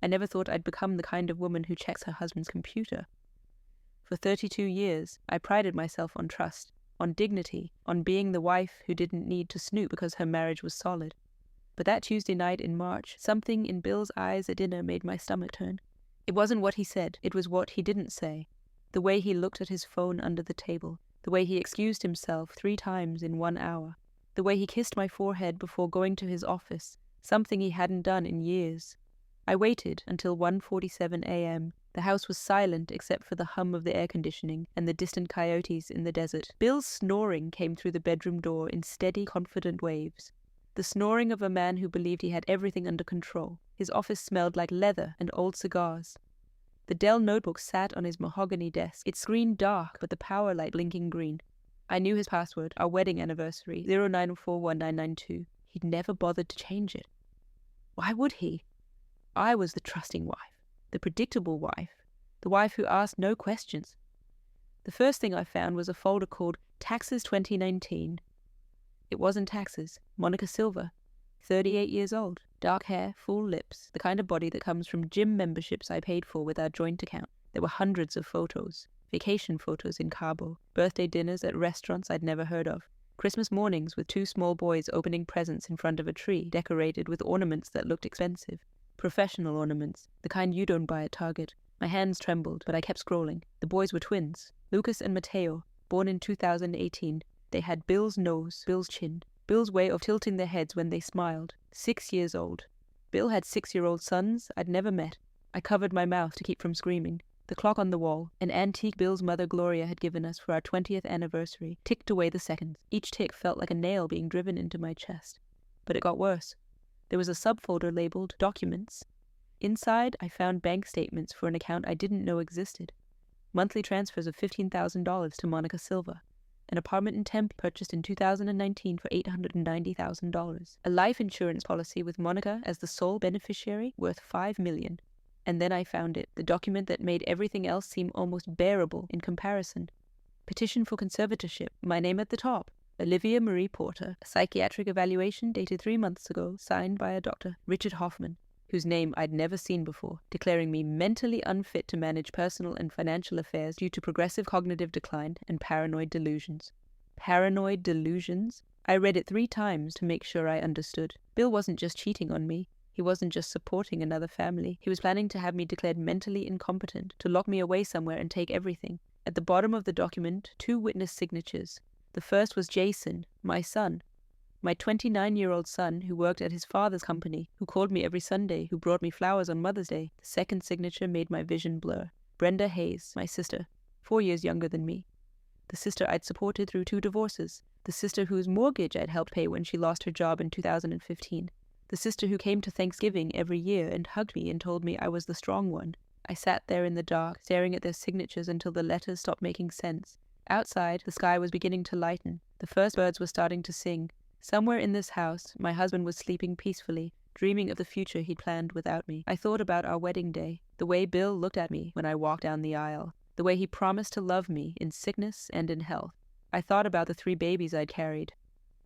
I never thought I'd become the kind of woman who checks her husband's computer. For 32 years, I prided myself on trust, on dignity, on being the wife who didn't need to snoop because her marriage was solid. But that Tuesday night in March, something in Bill's eyes at dinner made my stomach turn. It wasn't what he said, it was what he didn't say. The way he looked at his phone under the table, the way he excused himself 3 times in 1 hour, the way he kissed my forehead before going to his office, something he hadn't done in years. I waited until 1:47 a.m. The house was silent except for the hum of the air conditioning and the distant coyotes in the desert. Bill's snoring came through the bedroom door in steady, confident waves. The snoring of a man who believed he had everything under control. His office smelled like leather and old cigars. The Dell notebook sat on his mahogany desk, its screen dark but the power light blinking green. I knew his password, our wedding anniversary, 09419992. He'd never bothered to change it. Why would he? I was the trusting wife, the predictable wife, the wife who asked no questions. The first thing I found was a folder called Taxes 2019. It wasn't taxes. Monica Silva, 38 years old, dark hair, full lips, the kind of body that comes from gym memberships I paid for with our joint account. There were hundreds of photos, vacation photos in Cabo, birthday dinners at restaurants I'd never heard of, Christmas mornings with 2 small boys opening presents in front of a tree decorated with ornaments that looked expensive. Professional ornaments, the kind you don't buy at Target. My hands trembled, but I kept scrolling. The boys were twins, Lucas and Mateo, born in 2018. They had Bill's nose, Bill's chin, Bill's way of tilting their heads when they smiled. 6 years old. Bill had 6-year-old sons I'd never met. I covered my mouth to keep from screaming. The clock on the wall, an antique Bill's mother Gloria had given us for our 20th anniversary, ticked away the seconds. Each tick felt like a nail being driven into my chest. But it got worse. There was a subfolder labeled Documents. Inside, I found bank statements for an account I didn't know existed. Monthly transfers of $15,000 to Monica Silva. An apartment in Tempe purchased in 2019 for $890,000. A life insurance policy with Monica as the sole beneficiary worth $5 million. And then I found it, the document that made everything else seem almost bearable in comparison. Petition for conservatorship, my name at the top. Olivia Marie Porter, a psychiatric evaluation dated 3 months ago, signed by a Dr. Richard Hoffman, whose name I'd never seen before, declaring me mentally unfit to manage personal and financial affairs due to progressive cognitive decline and paranoid delusions. Paranoid delusions? I read it 3 times to make sure I understood. Bill wasn't just cheating on me. He wasn't just supporting another family. He was planning to have me declared mentally incompetent, to lock me away somewhere and take everything. At the bottom of the document, 2 witness signatures. The first was Jason, my son. My 29-year-old son who worked at his father's company, who called me every Sunday, who brought me flowers on Mother's Day. The second signature made my vision blur. Brenda Hayes, my sister, 4 years younger than me. The sister I'd supported through 2 divorces. The sister whose mortgage I'd helped pay when she lost her job in 2015. The sister who came to Thanksgiving every year and hugged me and told me I was the strong one. I sat there in the dark, staring at their signatures until the letters stopped making sense. Outside, the sky was beginning to lighten. The first birds were starting to sing. Somewhere in this house, my husband was sleeping peacefully, dreaming of the future he'd planned without me. I thought about our wedding day, the way Bill looked at me when I walked down the aisle, the way he promised to love me in sickness and in health. I thought about the 3 babies I'd carried,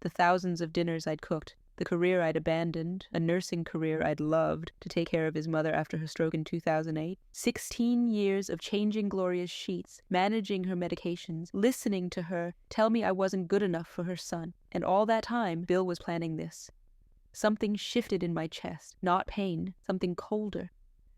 the thousands of dinners I'd cooked, the career I'd abandoned, a nursing career I'd loved, to take care of his mother after her stroke in 2008. 16 years of changing Gloria's sheets, managing her medications, listening to her tell me I wasn't good enough for her son. And all that time, Bill was planning this. Something shifted in my chest, not pain, something colder.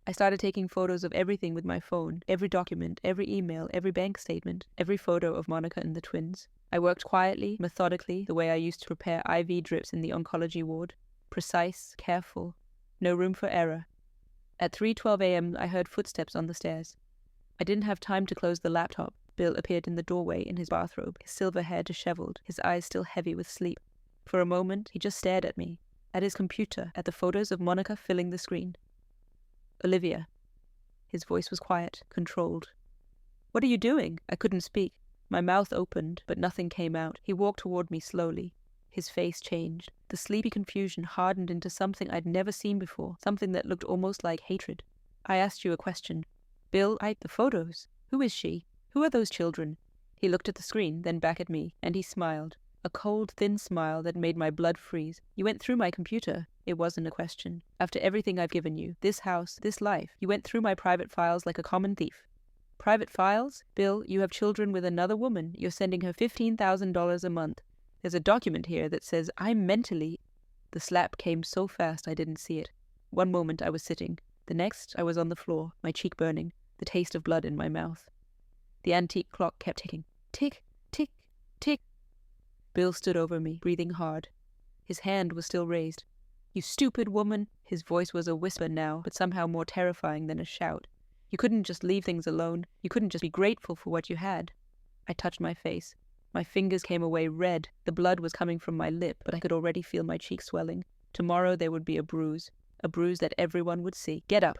I started taking photos of everything with my phone, every document, every email, every bank statement, every photo of Monica and the twins. I worked quietly, methodically, the way I used to prepare IV drips in the oncology ward. Precise, careful, no room for error. At 3:12 a.m., I heard footsteps on the stairs. I didn't have time to close the laptop. Bill appeared in the doorway in his bathrobe, his silver hair disheveled, his eyes still heavy with sleep. For a moment, he just stared at me, at his computer, at the photos of Monica filling the screen. Olivia. His voice was quiet, controlled. What are you doing? I couldn't speak. My mouth opened, but nothing came out. He walked toward me slowly. His face changed. The sleepy confusion hardened into something I'd never seen before, something that looked almost like hatred. I asked you a question. Bill, the photos. Who is she? Who are those children? He looked at the screen, then back at me, and he smiled. A cold, thin smile that made my blood freeze. You went through my computer. It wasn't a question. After everything I've given you, this house, this life, you went through my private files like a common thief. Private files? Bill, you have children with another woman. You're sending her $15,000 a month. There's a document here that says I'm mentally... The slap came so fast I didn't see it. One moment I was sitting. The next I was on the floor, my cheek burning, the taste of blood in my mouth. The antique clock kept ticking. Tick, tick, tick. Bill stood over me, breathing hard. His hand was still raised. You stupid woman! His voice was a whisper now, but somehow more terrifying than a shout. You couldn't just leave things alone. You couldn't just be grateful for what you had. I touched my face. My fingers came away red. The blood was coming from my lip, but I could already feel my cheek swelling. Tomorrow there would be a bruise that everyone would see. Get up!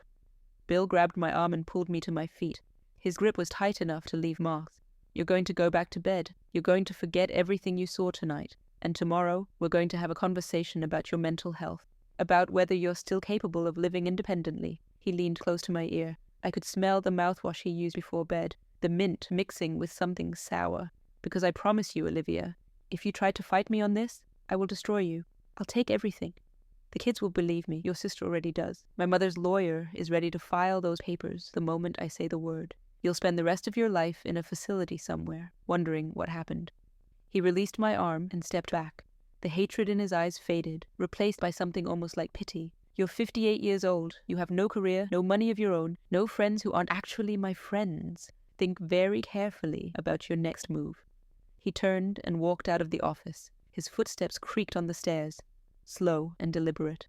Bill grabbed my arm and pulled me to my feet. His grip was tight enough to leave marks. You're going to go back to bed. You're going to forget everything you saw tonight. And tomorrow we're going to have a conversation about your mental health, about whether you're still capable of living independently. He leaned close to my ear. I could smell the mouthwash he used before bed, the mint mixing with something sour. Because I promise you, Olivia, if you try to fight me on this, I will destroy you. I'll take everything. The kids will believe me. Your sister already does. My mother's lawyer is ready to file those papers the moment I say the word. You'll spend the rest of your life in a facility somewhere, wondering what happened. He released my arm and stepped back. The hatred in his eyes faded, replaced by something almost like pity. You're 58 years old. You have no career, no money of your own, no friends who aren't actually my friends. Think very carefully about your next move. He turned and walked out of the office. His footsteps creaked on the stairs, slow and deliberate.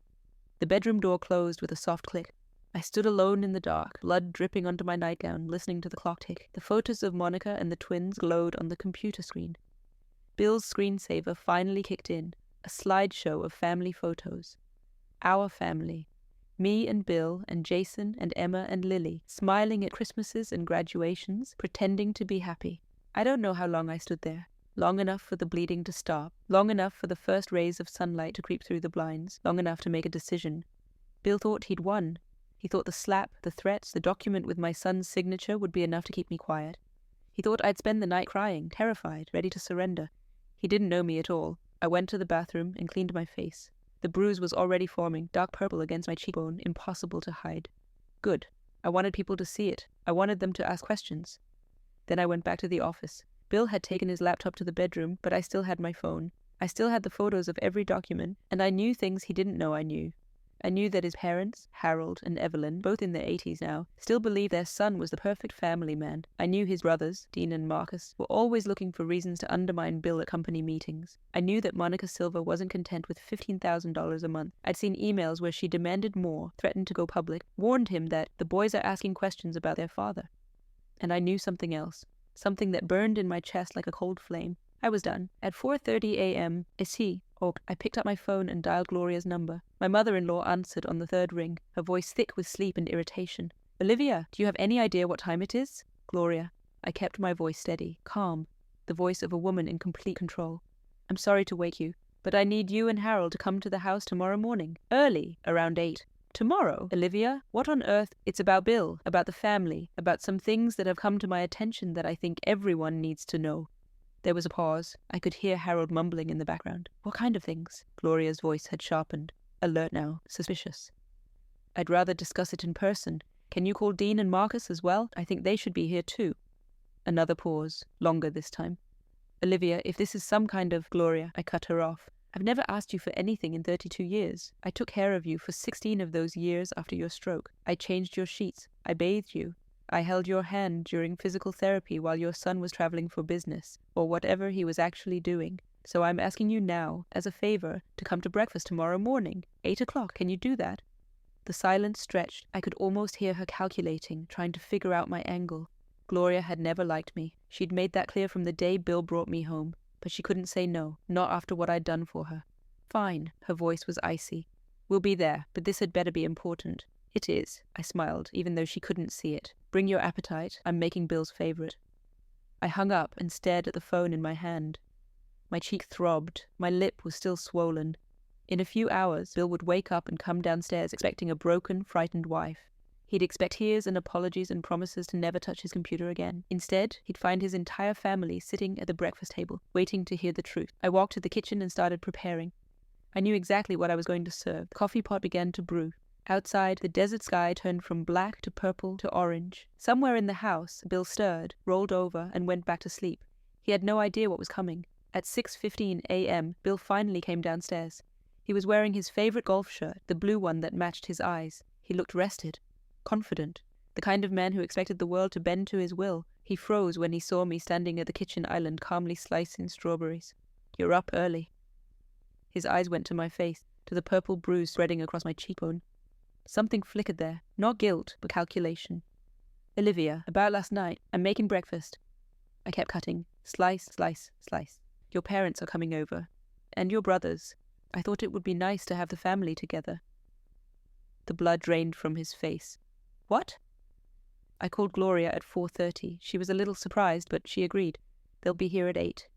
The bedroom door closed with a soft click. I stood alone in the dark, blood dripping onto my nightgown, listening to the clock tick. The photos of Monica and the twins glowed on the computer screen. Bill's screensaver finally kicked in, a slideshow of family photos. Our family. Me and Bill and Jason and Emma and Lily, smiling at Christmases and graduations, pretending to be happy. I don't know how long I stood there. Long enough for the bleeding to stop, long enough for the first rays of sunlight to creep through the blinds, long enough to make a decision. Bill thought he'd won. He thought the slap, the threats, the document with my son's signature would be enough to keep me quiet. He thought I'd spend the night crying, terrified, ready to surrender. He didn't know me at all. I went to the bathroom and cleaned my face. The bruise was already forming, dark purple against my cheekbone, impossible to hide. Good. I wanted people to see it. I wanted them to ask questions. Then I went back to the office. Bill had taken his laptop to the bedroom, but I still had my phone. I still had the photos of every document, and I knew things he didn't know I knew. I knew that his parents, Harold and Evelyn, both in their 80s now, still believed their son was the perfect family man. I knew his brothers, Dean and Marcus, were always looking for reasons to undermine Bill at company meetings. I knew that Monica Silva wasn't content with $15,000 a month. I'd seen emails where she demanded more, threatened to go public, warned him that the boys are asking questions about their father. And I knew something else, something that burned in my chest like a cold flame. I was done. At 4:30 a.m., I picked up my phone and dialed Gloria's number. My mother-in-law answered on the third ring, her voice thick with sleep and irritation. Olivia, do you have any idea what time it is? Gloria. I kept my voice steady, calm, the voice of a woman in complete control. I'm sorry to wake you, but I need you and Harold to come to the house tomorrow morning. Early, around 8. Tomorrow? Olivia? What on earth? It's about Bill, about the family, about some things that have come to my attention that I think everyone needs to know. There was a pause. I could hear Harold mumbling in the background. What kind of things? Gloria's voice had sharpened. Alert now. Suspicious. I'd rather discuss it in person. Can you call Dean and Marcus as well? I think they should be here too. Another pause. Longer this time. Olivia, if this is some kind of... Gloria, I cut her off. I've never asked you for anything in 32 years. I took care of you for 16 of those years after your stroke. I changed your sheets. I bathed you. I held your hand during physical therapy while your son was traveling for business, or whatever he was actually doing. So I'm asking you now, as a favor, to come to breakfast tomorrow morning. 8 o'clock, can you do that? The silence stretched. I could almost hear her calculating, trying to figure out my angle. Gloria had never liked me. She'd made that clear from the day Bill brought me home. But she couldn't say no, not after what I'd done for her. Fine, her voice was icy. We'll be there, but this had better be important. It is, I smiled, even though she couldn't see it. Bring your appetite, I'm making Bill's favorite. I hung up and stared at the phone in my hand. My cheek throbbed, my lip was still swollen. In a few hours, Bill would wake up and come downstairs expecting a broken, frightened wife. He'd expect tears and apologies and promises to never touch his computer again. Instead, he'd find his entire family sitting at the breakfast table, waiting to hear the truth. I walked to the kitchen and started preparing. I knew exactly what I was going to serve. The coffee pot began to brew. Outside, the desert sky turned from black to purple to orange. Somewhere in the house, Bill stirred, rolled over, and went back to sleep. He had no idea what was coming. At 6:15 a.m., Bill finally came downstairs. He was wearing his favorite golf shirt, the blue one that matched his eyes. He looked rested, confident, the kind of man who expected the world to bend to his will. He froze when he saw me standing at the kitchen island calmly slicing strawberries. "You're up early." His eyes went to my face, to the purple bruise spreading across my cheekbone. Something flickered there, not guilt, but calculation. "Olivia, about last night, I'm making breakfast." I kept cutting. Slice, slice, slice. "Your parents are coming over. And your brothers. I thought it would be nice to have the family together." The blood drained from his face. "What?" I called Gloria at 4:30. She was a little surprised, but she agreed. "They'll be here at 8.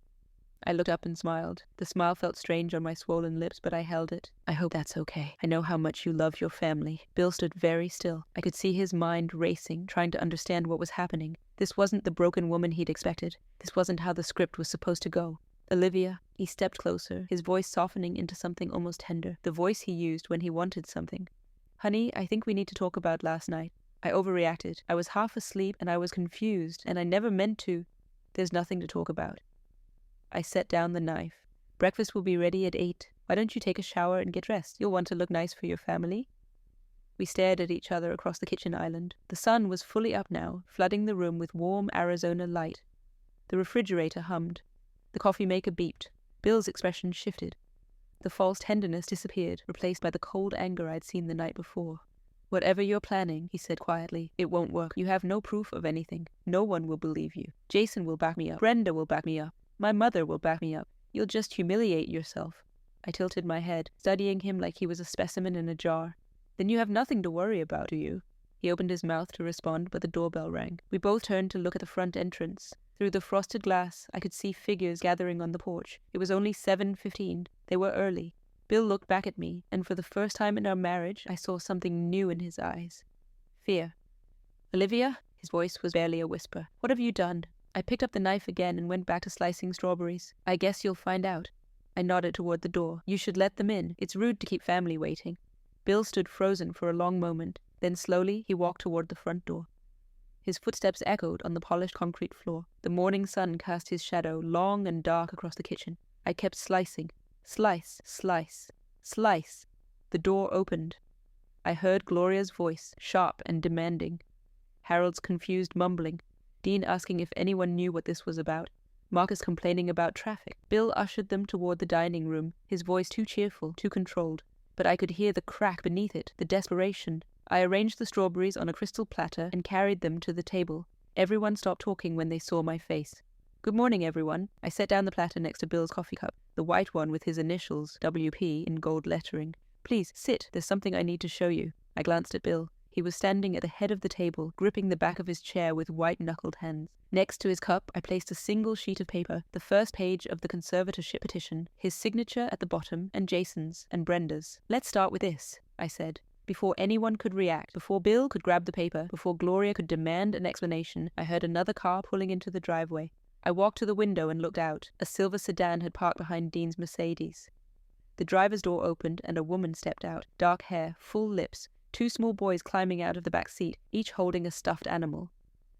I looked up and smiled. The smile felt strange on my swollen lips, but I held it. "I hope that's okay. I know how much you love your family." Bill stood very still. I could see his mind racing, trying to understand what was happening. This wasn't the broken woman he'd expected. This wasn't how the script was supposed to go. "Olivia," he stepped closer, his voice softening into something almost tender, the voice he used when he wanted something. "Honey, I think we need to talk about last night. I overreacted. I was half asleep, and I was confused, and I never meant to." "There's nothing to talk about." I set down the knife. "Breakfast will be ready at 8. Why don't you take a shower and get dressed? You'll want to look nice for your family." We stared at each other across the kitchen island. The sun was fully up now, flooding the room with warm Arizona light. The refrigerator hummed. The coffee maker beeped. Bill's expression shifted. The false tenderness disappeared, replaced by the cold anger I'd seen the night before. "Whatever you're planning," he said quietly, "it won't work. You have no proof of anything. No one will believe you. Jason will back me up. Brenda will back me up. My mother will back me up. You'll just humiliate yourself." I tilted my head, studying him like he was a specimen in a jar. "Then you have nothing to worry about, do you?" He opened his mouth to respond, but the doorbell rang. We both turned to look at the front entrance. Through the frosted glass, I could see figures gathering on the porch. It was only 7:15. They were early. Bill looked back at me, and for the first time in our marriage, I saw something new in his eyes. Fear. "Olivia?" His voice was barely a whisper. "What have you done?" I picked up the knife again and went back to slicing strawberries. "I guess you'll find out." I nodded toward the door. "You should let them in. It's rude to keep family waiting." Bill stood frozen for a long moment. Then slowly he walked toward the front door. His footsteps echoed on the polished concrete floor. The morning sun cast his shadow long and dark across the kitchen. I kept slicing. Slice, slice, slice. The door opened. I heard Gloria's voice, sharp and demanding. Harold's confused mumbling. Dean asking if anyone knew what this was about. Marcus complaining about traffic. Bill ushered them toward the dining room, his voice too cheerful, too controlled. But I could hear the crack beneath it, the desperation. I arranged the strawberries on a crystal platter and carried them to the table. Everyone stopped talking when they saw my face. "Good morning, everyone." I set down the platter next to Bill's coffee cup, the white one with his initials, WP, in gold lettering. "Please, sit. There's something I need to show you." I glanced at Bill. He was standing at the head of the table, gripping the back of his chair with white-knuckled hands. Next to his cup, I placed a single sheet of paper, the first page of the conservatorship petition, his signature at the bottom, and Jason's and Brenda's. "Let's start with this," I said. Before anyone could react, before Bill could grab the paper, before Gloria could demand an explanation, I heard another car pulling into the driveway. I walked to the window and looked out. A silver sedan had parked behind Dean's Mercedes. The driver's door opened and a woman stepped out, dark hair, full lips, 2 small boys climbing out of the back seat, each holding a stuffed animal.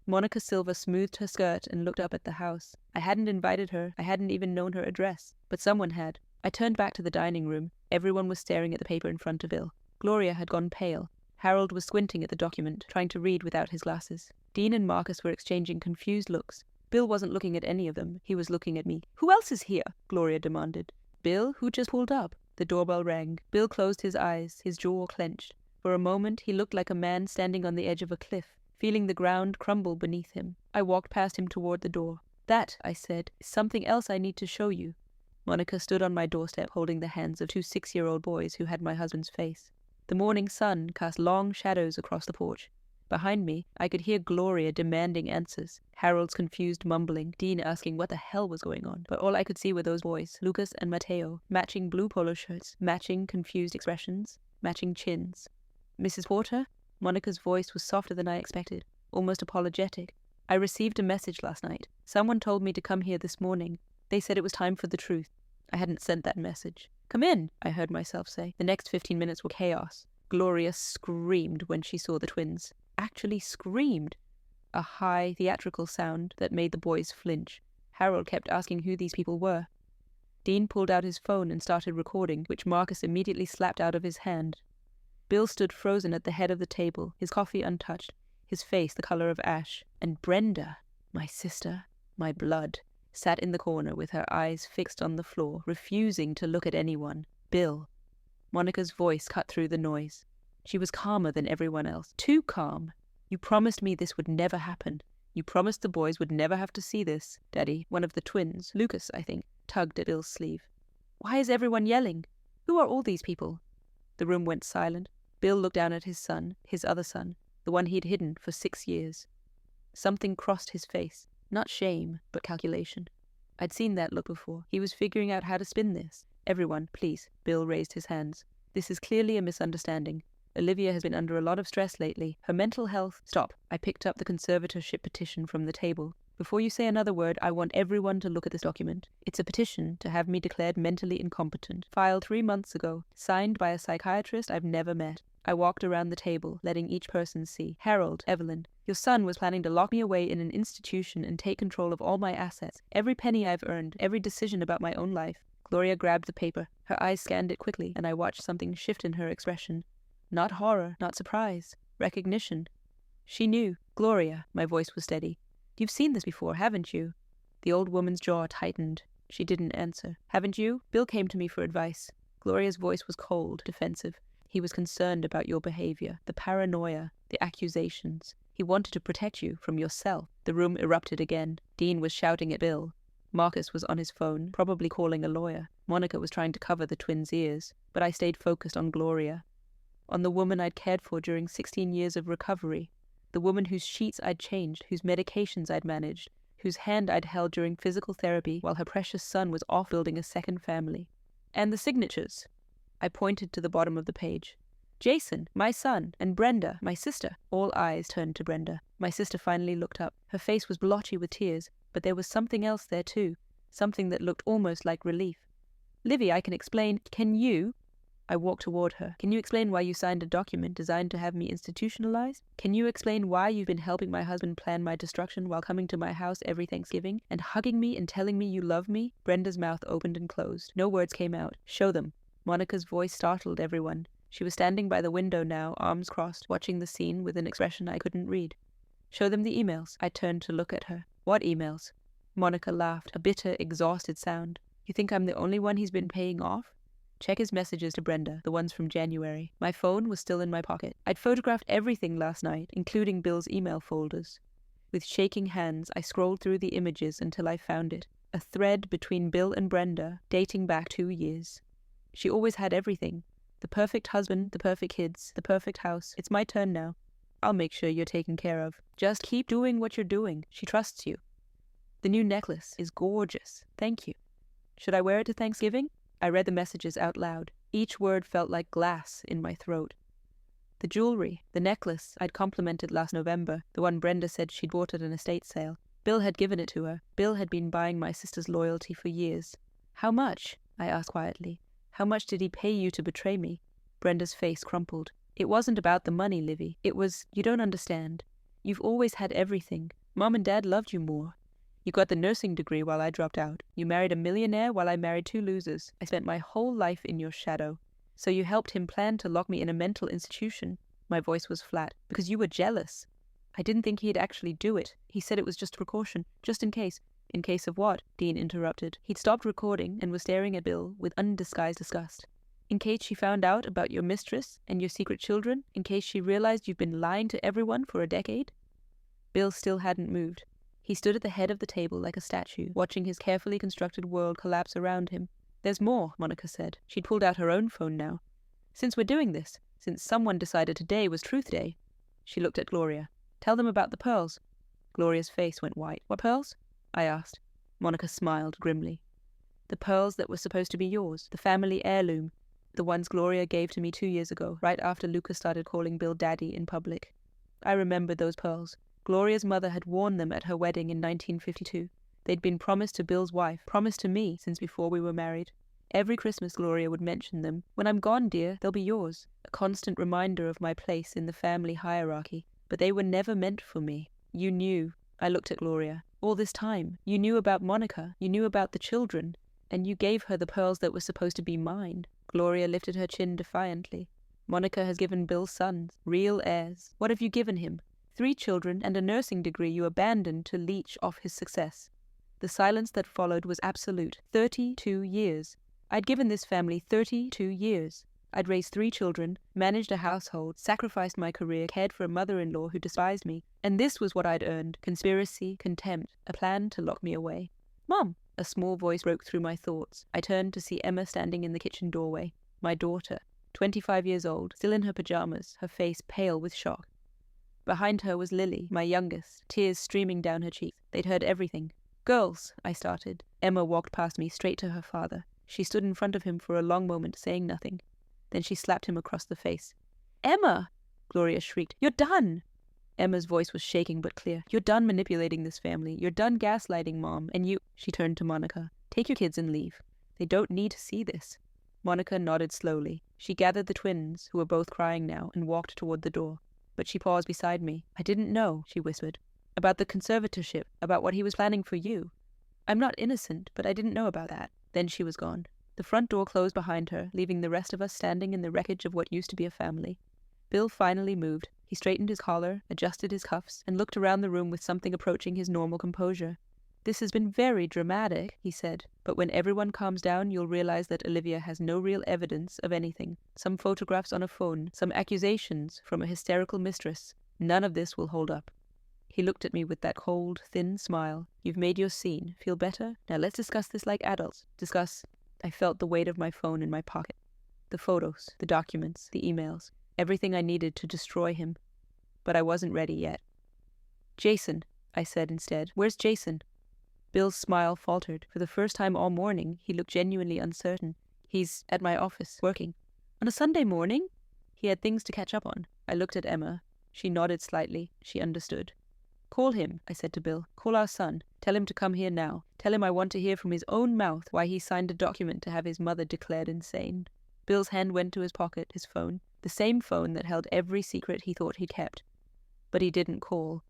Monica Silver smoothed her skirt and looked up at the house. I hadn't invited her. I hadn't even known her address. But someone had. I turned back to the dining room. Everyone was staring at the paper in front of Bill. Gloria had gone pale. Harold was squinting at the document, trying to read without his glasses. Dean and Marcus were exchanging confused looks. Bill wasn't looking at any of them. He was looking at me. "Who else is here?" Gloria demanded. "Bill, who just pulled up?" The doorbell rang. Bill closed his eyes, his jaw clenched. For a moment, he looked like a man standing on the edge of a cliff, feeling the ground crumble beneath him. I walked past him toward the door. "That," I said, "is something else I need to show you." Monica stood on my doorstep holding the hands of 2 6-year-old boys who had my husband's face. The morning sun cast long shadows across the porch. Behind me, I could hear Gloria demanding answers, Harold's confused mumbling, Dean asking what the hell was going on. But all I could see were those boys, Lucas and Mateo, matching blue polo shirts, matching confused expressions, matching chins. "Mrs. Porter?" Monica's voice was softer than I expected, almost apologetic. "I received a message last night. Someone told me to come here this morning. They said it was time for the truth. I hadn't sent that message." "Come in," I heard myself say. The next 15 minutes were chaos. Gloria screamed when she saw the twins. Actually screamed. A high, theatrical sound that made the boys flinch. Harold kept asking who these people were. Dean pulled out his phone and started recording, which Marcus immediately slapped out of his hand. Bill stood frozen at the head of the table, his coffee untouched, his face the color of ash. And Brenda, my sister, my blood, sat in the corner with her eyes fixed on the floor, refusing to look at anyone. Bill. Monica's voice cut through the noise. She was calmer than everyone else. Too calm. "You promised me this would never happen. You promised the boys would never have to see this, Daddy." One of the twins, Lucas, I think, tugged at Bill's sleeve. "Why is everyone yelling? Who are all these people?" The room went silent. Bill looked down at his son, his other son, the one he'd hidden for 6 years. Something crossed his face. Not shame, but calculation. I'd seen that look before. He was figuring out how to spin this. "Everyone, please." Bill raised his hands. "This is clearly a misunderstanding. Olivia has been under a lot of stress lately. Her mental health—" "Stop." I picked up the conservatorship petition from the table. "Before you say another word, I want everyone to look at this document. It's a petition to have me declared mentally incompetent. Filed 3 months ago. Signed by a psychiatrist I've never met." I walked around the table, letting each person see. "Harold, Evelyn, your son was planning to lock me away in an institution and take control of all my assets, every penny I've earned, every decision about my own life." Gloria grabbed the paper. Her eyes scanned it quickly, and I watched something shift in her expression. Not horror, not surprise. Recognition. She knew. "Gloria," my voice was steady. "You've seen this before, haven't you?" The old woman's jaw tightened. She didn't answer. "Haven't you? Bill came to me for advice." Gloria's voice was cold, defensive. "He was concerned about your behavior, the paranoia, the accusations. He wanted to protect you from yourself." The room erupted again. Dean was shouting at Bill. Marcus was on his phone, probably calling a lawyer. Monica was trying to cover the twins' ears, but I stayed focused on Gloria. On the woman I'd cared for during 16 years of recovery. The woman whose sheets I'd changed, whose medications I'd managed, whose hand I'd held during physical therapy while her precious son was off building a second family. And the signatures. I pointed to the bottom of the page. "Jason, my son, and Brenda, my sister." All eyes turned to Brenda. My sister finally looked up. Her face was blotchy with tears, but there was something else there too, something that looked almost like relief. "Livy, I can explain. Can you?" I walked toward her. "Can you explain why you signed a document designed to have me institutionalized? Can you explain why you've been helping my husband plan my destruction while coming to my house every Thanksgiving and hugging me and telling me you love me?" Brenda's mouth opened and closed. No words came out. "Show them." Monica's voice startled everyone. She was standing by the window now, arms crossed, watching the scene with an expression I couldn't read. "Show them the emails." I turned to look at her. "What emails?" Monica laughed, a bitter, exhausted sound. "You think I'm the only one he's been paying off? Check his messages to Brenda, the ones from January." My phone was still in my pocket. I'd photographed everything last night, including Bill's email folders. With shaking hands, I scrolled through the images until I found it. A thread between Bill and Brenda, dating back 2 years. She always had everything. The perfect husband, the perfect kids, the perfect house. "It's my turn now. I'll make sure you're taken care of. Just keep doing what you're doing. She trusts you. The new necklace is gorgeous. Thank you. Should I wear it to Thanksgiving?" I read the messages out loud. Each word felt like glass in my throat. The jewelry, the necklace I'd complimented last November, the one Brenda said she'd bought at an estate sale. Bill had given it to her. Bill had been buying my sister's loyalty for years. "How much?" I asked quietly. "How much did he pay you to betray me?" Brenda's face crumpled. "It wasn't about the money, Livy. It was, you don't understand. You've always had everything. Mom and Dad loved you more. You got the nursing degree while I dropped out. You married a millionaire while I married 2 losers. I spent my whole life in your shadow. So you helped him plan to lock me in a mental institution." My voice was flat. "Because you were jealous. I didn't think he'd actually do it. He said it was just a precaution, just in case." "In case of what?" Dean interrupted. He'd stopped recording and was staring at Bill with undisguised disgust. "In case she found out about your mistress and your secret children? In case she realized you've been lying to everyone for a decade?" Bill still hadn't moved. He stood at the head of the table like a statue, watching his carefully constructed world collapse around him. "There's more," Monica said. She'd pulled out her own phone now. "Since we're doing this, since someone decided today was Truth Day." She looked at Gloria. "Tell them about the pearls." Gloria's face went white. "What pearls?" I asked. Monica smiled grimly. "The pearls that were supposed to be yours, the family heirloom, the ones Gloria gave to me 2 years ago, right after Lucas started calling Bill Daddy in public. I remembered those pearls. Gloria's mother had worn them at her wedding in 1952. They'd been promised to Bill's wife, promised to me since before we were married. Every Christmas Gloria would mention them. When I'm gone, dear, they'll be yours. A constant reminder of my place in the family hierarchy. But they were never meant for me. You knew. I looked at Gloria. All this time. You knew about Monica. You knew about the children. And you gave her the pearls that were supposed to be mine. Gloria lifted her chin defiantly. Monica has given Bill sons, real heirs. What have you given him? 3 children and a nursing degree you abandoned to leech off his success. The silence that followed was absolute. 32 years. I'd given this family 32 years. I'd raised 3 children, managed a household, sacrificed my career, cared for a mother-in-law who despised me. And this was what I'd earned. Conspiracy, contempt, a plan to lock me away. Mom! A small voice broke through my thoughts. I turned to see Emma standing in the kitchen doorway. My daughter, 25 years old, still in her pajamas, her face pale with shock. Behind her was Lily, my youngest, tears streaming down her cheeks. They'd heard everything. Girls, I started. Emma walked past me, straight to her father. She stood in front of him for a long moment, saying nothing. Then she slapped him across the face. Emma! Gloria shrieked. You're done! Emma's voice was shaking but clear. You're done manipulating this family. You're done gaslighting Mom. And you... She turned to Monica. Take your kids and leave. They don't need to see this. Monica nodded slowly. She gathered the twins, who were both crying now, and walked toward the door. But she paused beside me. I didn't know, she whispered. About the conservatorship, about what he was planning for you. I'm not innocent, but I didn't know about that. Then she was gone. The front door closed behind her, leaving the rest of us standing in the wreckage of what used to be a family. Bill finally moved. He straightened his collar, adjusted his cuffs, and looked around the room with something approaching his normal composure. This has been very dramatic, he said, but when everyone calms down, you'll realize that Olivia has no real evidence of anything. Some photographs on a phone, some accusations from a hysterical mistress. None of this will hold up. He looked at me with that cold, thin smile. You've made your scene. Feel better? Now let's discuss this like adults. Discuss. I felt the weight of my phone in my pocket. The photos, the documents, the emails. Everything I needed to destroy him. But I wasn't ready yet. Jason, I said instead. Where's Jason? Bill's smile faltered. For the first time all morning, he looked genuinely uncertain. He's at my office, working. On a Sunday morning? He had things to catch up on. I looked at Emma. She nodded slightly. She understood. Call him, I said to Bill. Call our son. Tell him to come here now. Tell him I want to hear from his own mouth why he signed a document to have his mother declared insane. Bill's hand went to his pocket, his phone. The same phone that held every secret he thought he'd kept. But he didn't call.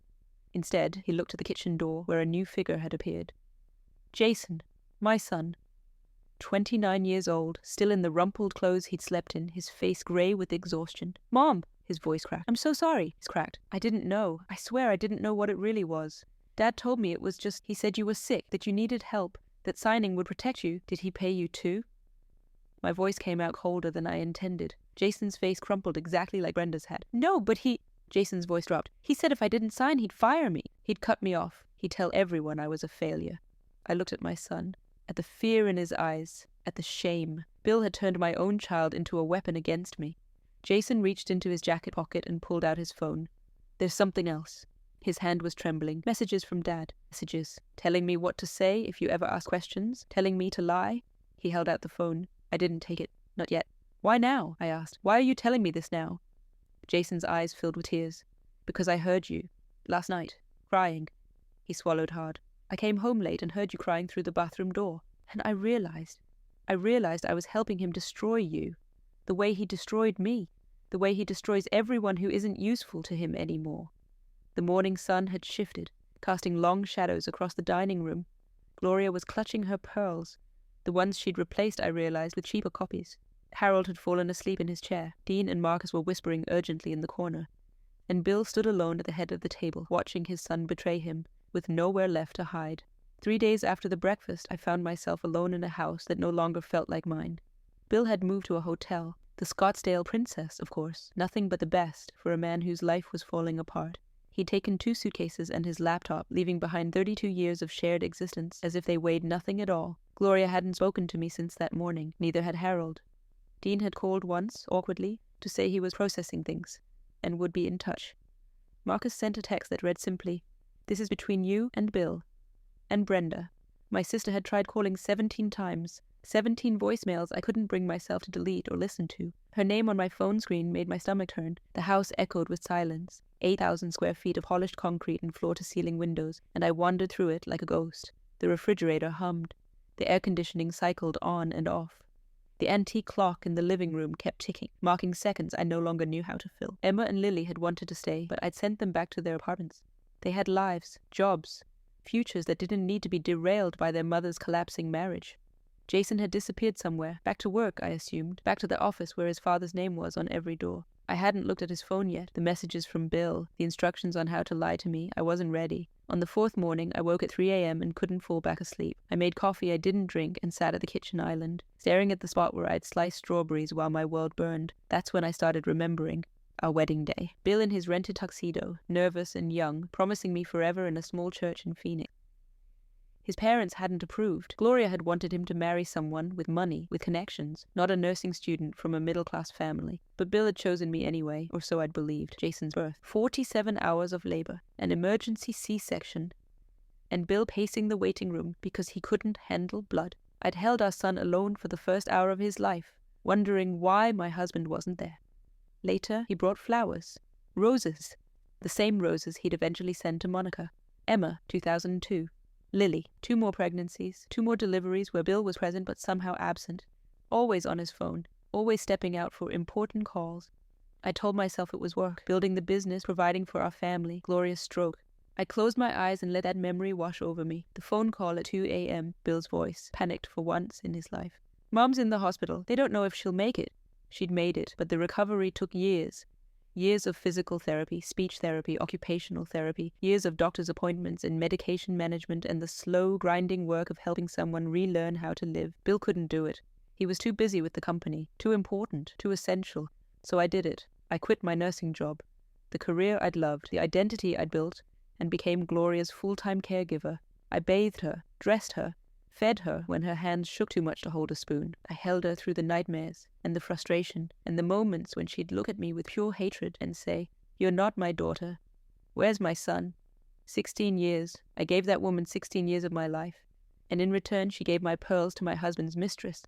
Instead, he looked at the kitchen door, where a new figure had appeared. Jason, my son. 29 years old, still in the rumpled clothes he'd slept in, his face grey with exhaustion. Mom! His voice cracked. I'm so sorry. He's cracked. I didn't know. I swear I didn't know what it really was. Dad told me it was just, he said you were sick, that you needed help, that signing would protect you. Did he pay you too? My voice came out colder than I intended. Jason's face crumpled exactly like Brenda's had. No, but he... Jason's voice dropped. He said if I didn't sign, he'd fire me. He'd cut me off. He'd tell everyone I was a failure. I looked at my son, at the fear in his eyes, at the shame. Bill had turned my own child into a weapon against me. Jason reached into his jacket pocket and pulled out his phone. There's something else. His hand was trembling. Messages from Dad. Messages. Telling me what to say if you ever ask questions. Telling me to lie. He held out the phone. I didn't take it. Not yet. Why now? I asked. Why are you telling me this now? Jason's eyes filled with tears. Because I heard you. Last night. Crying. He swallowed hard. I came home late and heard you crying through the bathroom door. And I realized I was helping him destroy you. The way he destroyed me. The way he destroys everyone who isn't useful to him anymore. The morning sun had shifted, casting long shadows across the dining room. Gloria was clutching her pearls. The ones she'd replaced, I realized, with cheaper copies. Harold had fallen asleep in his chair. Dean and Marcus were whispering urgently in the corner. And Bill stood alone at the head of the table, watching his son betray him, with nowhere left to hide. 3 days after the breakfast, I found myself alone in a house that no longer felt like mine. Bill had moved to a hotel. The Scottsdale Princess, of course. Nothing but the best for a man whose life was falling apart. He'd taken 2 suitcases and his laptop, leaving behind 32 years of shared existence, as if they weighed nothing at all. Gloria hadn't spoken to me since that morning. Neither had Harold. Dean had called once, awkwardly, to say he was processing things, and would be in touch. Marcus sent a text that read simply, "This is between you and Bill. And Brenda." My sister had tried calling 17 times. 17 voicemails I couldn't bring myself to delete or listen to. Her name on my phone screen made my stomach turn. The house echoed with silence. 8,000 square feet of polished concrete and floor-to-ceiling windows, and I wandered through it like a ghost. The refrigerator hummed. The air conditioning cycled on and off. The antique clock in the living room kept ticking, marking seconds I no longer knew how to fill. Emma and Lily had wanted to stay, but I'd sent them back to their apartments. They had lives, jobs, futures that didn't need to be derailed by their mother's collapsing marriage. Jason had disappeared somewhere, back to work, I assumed, back to the office where his father's name was on every door. I hadn't looked at his phone yet, the messages from Bill, the instructions on how to lie to me. I wasn't ready. On the fourth morning, I woke at 3 a.m. and couldn't fall back asleep. I made coffee I didn't drink and sat at the kitchen island, staring at the spot where I'd sliced strawberries while my world burned. That's when I started remembering our wedding day. Bill in his rented tuxedo, nervous and young, promising me forever in a small church in Phoenix. His parents hadn't approved. Gloria had wanted him to marry someone with money, with connections, not a nursing student from a middle-class family. But Bill had chosen me anyway, or so I'd believed. Jason's birth. 47 hours of labor, an emergency C-section, and Bill pacing the waiting room because he couldn't handle blood. I'd held our son alone for the first hour of his life, wondering why my husband wasn't there. Later, he brought flowers. Roses. The same roses he'd eventually send to Monica. Emma, 2002. Lily, 2 more pregnancies, 2 more deliveries where Bill was present but somehow absent, always on his phone, always stepping out for important calls. I told myself it was work, building the business, providing for our family. Gloria's stroke. I closed my eyes and let that memory wash over me. The phone call at 2 a.m., Bill's voice, panicked for once in his life. Mom's in the hospital. They don't know if she'll make it. She'd made it, but the recovery took years. Years of physical therapy, speech therapy, occupational therapy, years of doctor's appointments and medication management and the slow, grinding work of helping someone relearn how to live. Bill couldn't do it. He was too busy with the company, too important, too essential. So I did it. I quit my nursing job, the career I'd loved, the identity I'd built, and became Gloria's full-time caregiver. I bathed her, dressed her, fed her when her hands shook too much to hold a spoon. I held her through the nightmares and the frustration and the moments when she'd look at me with pure hatred and say, "You're not my daughter. Where's my son?" 16 years. I gave that woman 16 years of my life, and in return she gave my pearls to my husband's mistress.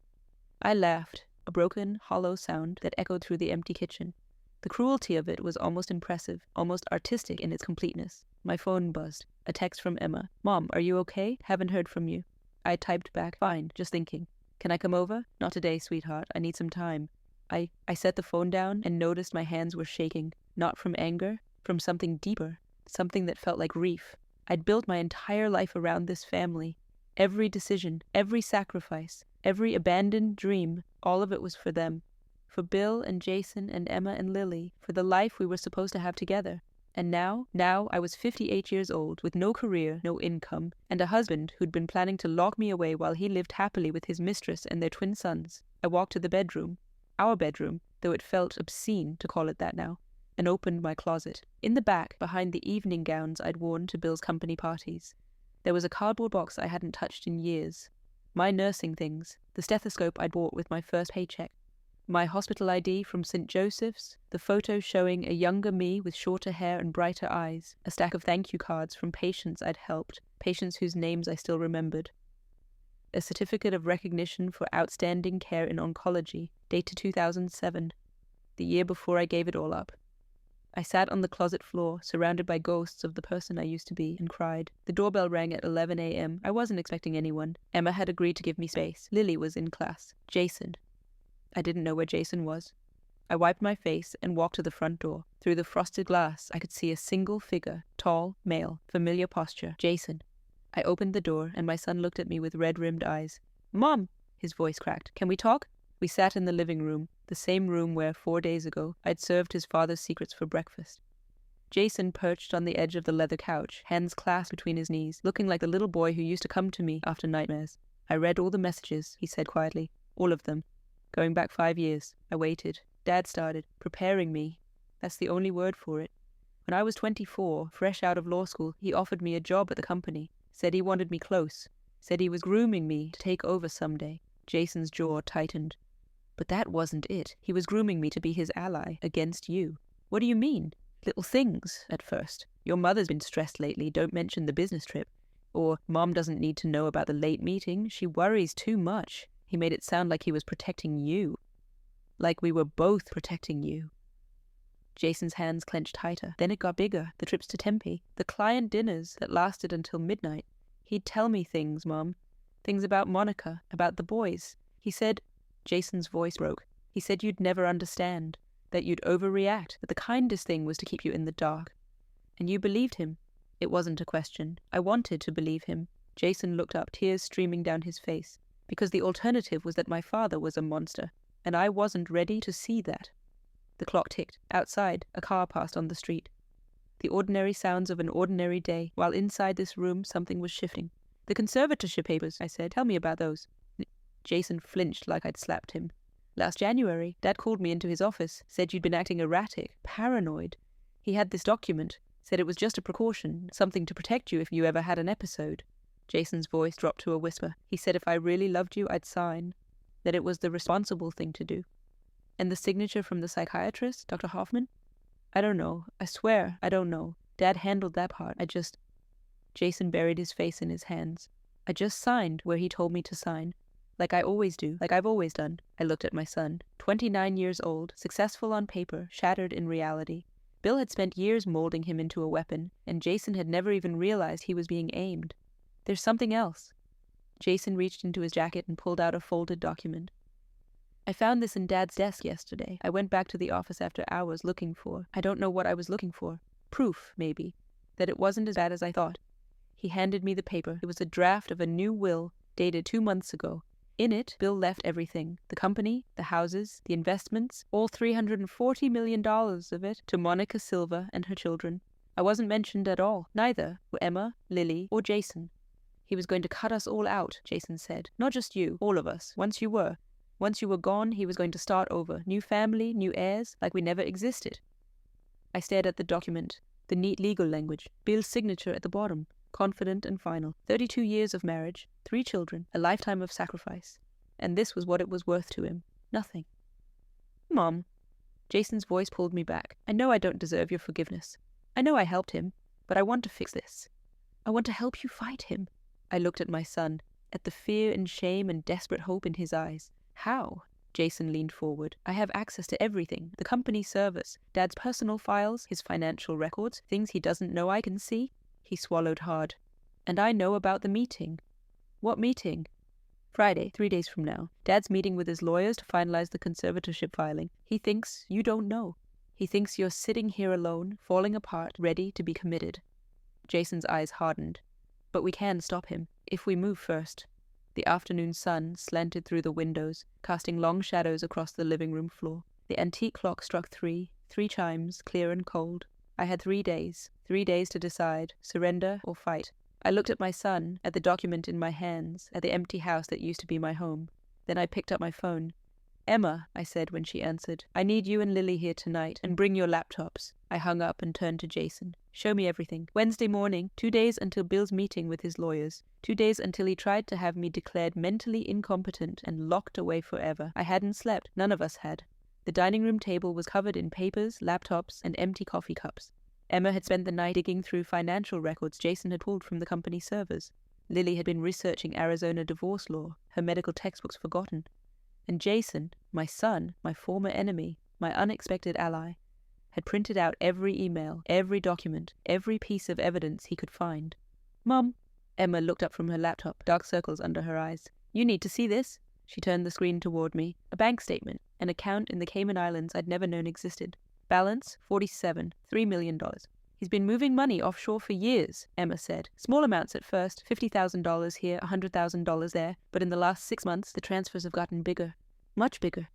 I laughed, a broken, hollow sound that echoed through the empty kitchen. The cruelty of it was almost impressive, almost artistic in its completeness. My phone buzzed. A text from Emma. "Mom, are you okay? Haven't heard from you." I typed back, "Fine, just thinking. Can I come over?" "Not today, sweetheart. I need some time." I set the phone down and noticed my hands were shaking. Not from anger, from something deeper, something that felt like grief. I'd built my entire life around this family. Every decision, every sacrifice, every abandoned dream, all of it was for them. For Bill and Jason and Emma and Lily, for the life we were supposed to have together. And now I was 58 years old, with no career, no income, and a husband who'd been planning to lock me away while he lived happily with his mistress and their twin sons. I walked to the bedroom, our bedroom, though it felt obscene to call it that now, and opened my closet. In the back, behind the evening gowns I'd worn to Bill's company parties, there was a cardboard box I hadn't touched in years. My nursing things, the stethoscope I'd bought with my first paycheck, my hospital ID from St. Joseph's, the photo showing a younger me with shorter hair and brighter eyes, a stack of thank you cards from patients I'd helped, patients whose names I still remembered, a certificate of recognition for outstanding care in oncology, dated 2007, the year before I gave it all up. I sat on the closet floor, surrounded by ghosts of the person I used to be, and cried. The doorbell rang at 11 a.m. I wasn't expecting anyone. Emma had agreed to give me space. Lily was in class. Jason. I didn't know where Jason was. I wiped my face and walked to the front door. Through the frosted glass, I could see a single figure, tall, male, familiar posture. Jason. I opened the door, and my son looked at me with red-rimmed eyes. "Mom!" His voice cracked. "Can we talk?" We sat in the living room, the same room where, 4 days ago, I'd served his father's secrets for breakfast. Jason perched on the edge of the leather couch, hands clasped between his knees, looking like the little boy who used to come to me after nightmares. "I read all the messages," he said quietly. "All of them. Going back 5 years. I waited. Dad started preparing me. That's the only word for it. When I was 24, fresh out of law school, he offered me a job at the company. Said he wanted me close. Said he was grooming me to take over someday." Jason's jaw tightened. "But that wasn't it. He was grooming me to be his ally against you." "What do you mean?" "Little things, at first. Your mother's been stressed lately, don't mention the business trip. Or, Mom doesn't need to know about the late meeting. She worries too much." He made it sound like he was protecting you. Like we were both protecting you. Jason's hands clenched tighter. Then it got bigger. The trips to Tempe. The client dinners that lasted until midnight. He'd tell me things, Mom. Things about Monica, about the boys. He said, Jason's voice broke. He said you'd never understand, that you'd overreact, that the kindest thing was to keep you in the dark. And you believed him. It wasn't a question. I wanted to believe him. Jason looked up, tears streaming down his face, because the alternative was that my father was a monster, and I wasn't ready to see that. The clock ticked. Outside, a car passed on the street. The ordinary sounds of an ordinary day, while inside this room something was shifting. "The conservatorship papers," I said. "Tell me about those." Jason flinched like I'd slapped him. "Last January, Dad called me into his office, said you'd been acting erratic, paranoid. He had this document, said it was just a precaution, something to protect you if you ever had an episode." Jason's voice dropped to a whisper. He said if I really loved you, I'd sign, that it was the responsible thing to do. "And the signature from the psychiatrist, Dr. Hoffman?" "I don't know. I swear, I don't know. Dad handled that part. Jason buried his face in his hands. "I just signed where he told me to sign. Like I always do, like I've always done." I looked at my son. 29 years old, successful on paper, shattered in reality. Bill had spent years molding him into a weapon, and Jason had never even realized he was being aimed. "There's something else." Jason reached into his jacket and pulled out a folded document. "I found this in Dad's desk yesterday. I went back to the office after hours looking for, I don't know what I was looking for. Proof, maybe, that it wasn't as bad as I thought." He handed me the paper. It was a draft of a new will dated 2 months ago. In it, Bill left everything, the company, the houses, the investments, all $340 million of it, to Monica Silva and her children. I wasn't mentioned at all. Neither were Emma, Lily, or Jason. "He was going to cut us all out," Jason said. "Not just you, all of us. Once you were gone, he was going to start over. New family, new heirs, like we never existed." I stared at the document, the neat legal language, Bill's signature at the bottom, confident and final. 32 years of marriage, 3 children, a lifetime of sacrifice. And this was what it was worth to him. Nothing. "Mom." Jason's voice pulled me back. "I know I don't deserve your forgiveness. I know I helped him, but I want to fix this. I want to help you fight him." I looked at my son, at the fear and shame and desperate hope in his eyes. "How?" Jason leaned forward. "I have access to everything, the company servers, Dad's personal files, his financial records, things he doesn't know I can see." He swallowed hard. "And I know about the meeting." "What meeting?" "Friday, 3 days from now. Dad's meeting with his lawyers to finalize the conservatorship filing. He thinks you don't know. He thinks you're sitting here alone, falling apart, ready to be committed." Jason's eyes hardened. "But we can stop him, if we move first." The afternoon sun slanted through the windows, casting long shadows across the living room floor. The antique clock struck 3 chimes, clear and cold. I had 3 days to decide, surrender or fight. I looked at my son, at the document in my hands, at the empty house that used to be my home. Then I picked up my phone. "Emma," I said when she answered, "I need you and Lily here tonight, and bring your laptops." I hung up and turned to Jason. "Show me everything. Wednesday morning, 2 days until Bill's meeting with his lawyers. 2 days until he tried to have me declared mentally incompetent and locked away forever. I hadn't slept. None of us had. The dining room table was covered in papers, laptops, and empty coffee cups. Emma had spent the night digging through financial records Jason had pulled from the company servers. Lily had been researching Arizona divorce law, her medical textbooks forgotten. And Jason, my son, my former enemy, my unexpected ally, had printed out every email, every document, every piece of evidence he could find. "Mom," Emma looked up from her laptop, dark circles under her eyes. "You need to see this." She turned the screen toward me. A bank statement, an account in the Cayman Islands I'd never known existed. Balance, 47, $3 million. "He's been moving money offshore for years," Emma said. "Small amounts at first, $50,000 here, $100,000 there, but in the last 6 months the transfers have gotten bigger. Much bigger."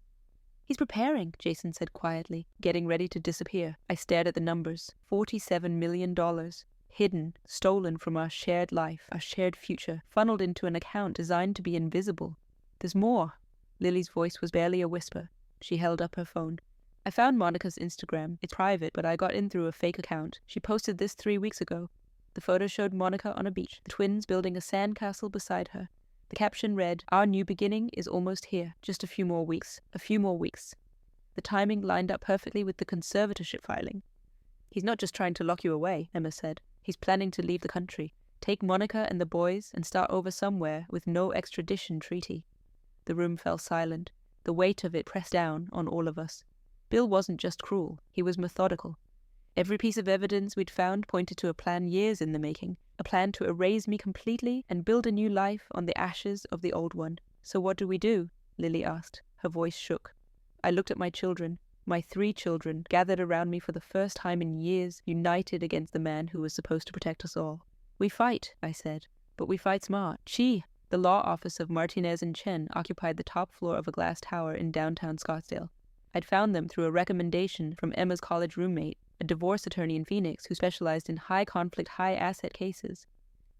"He's preparing," Jason said quietly, "getting ready to disappear." I stared at the numbers. $47 million. Hidden, stolen from our shared life, our shared future, funneled into an account designed to be invisible. "There's more." Lily's voice was barely a whisper. She held up her phone. "I found Monica's Instagram. It's private, but I got in through a fake account. She posted this 3 weeks ago. The photo showed Monica on a beach, the twins building a sandcastle beside her. The caption read, 'Our new beginning is almost here. Just a few more weeks. A few more weeks.' The timing lined up perfectly with the conservatorship filing. "He's not just trying to lock you away," Emma said. "He's planning to leave the country, take Monica and the boys, and start over somewhere with no extradition treaty." The room fell silent. The weight of it pressed down on all of us. Bill wasn't just cruel. He was methodical. Every piece of evidence we'd found pointed to a plan years in the making, a plan to erase me completely and build a new life on the ashes of the old one. "So what do we do?" Lily asked. Her voice shook. I looked at my children, my 3 children, gathered around me for the first time in years, united against the man who was supposed to protect us all. We fight, I said, but we fight smart. The law office of Martinez and Chen occupied the top floor of a glass tower in downtown Scottsdale. I'd found them through a recommendation from Emma's college roommate, a divorce attorney in Phoenix who specialized in high-conflict, high-asset cases.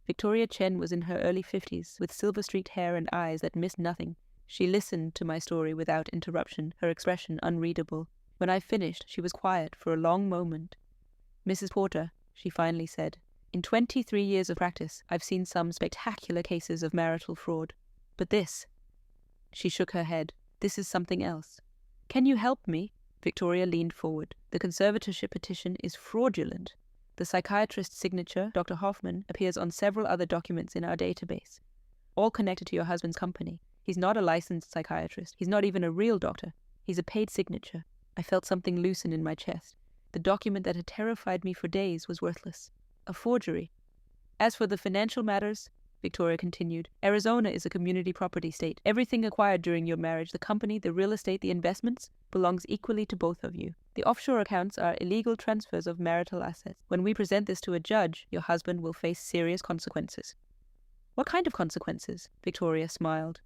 Victoria Chen was in her early 50s, with silver-streaked hair and eyes that missed nothing. She listened to my story without interruption, her expression unreadable. When I finished, she was quiet for a long moment. "Mrs. Porter," she finally said, "in 23 years of practice, I've seen some spectacular cases of marital fraud. But this..." She shook her head. "This is something else. Can you help me?" Victoria leaned forward. "The conservatorship petition is fraudulent. The psychiatrist's signature, Dr. Hoffman, appears on several other documents in our database, all connected to your husband's company. He's not a licensed psychiatrist. He's not even a real doctor. He's a paid signature." I felt something loosen in my chest. The document that had terrified me for days was worthless. A forgery. "As for the financial matters," Victoria continued, "Arizona is a community property state. Everything acquired during your marriage, the company, the real estate, the investments, belongs equally to both of you. The offshore accounts are illegal transfers of marital assets. When we present this to a judge, your husband will face serious consequences." "What kind of consequences?" Victoria smiled.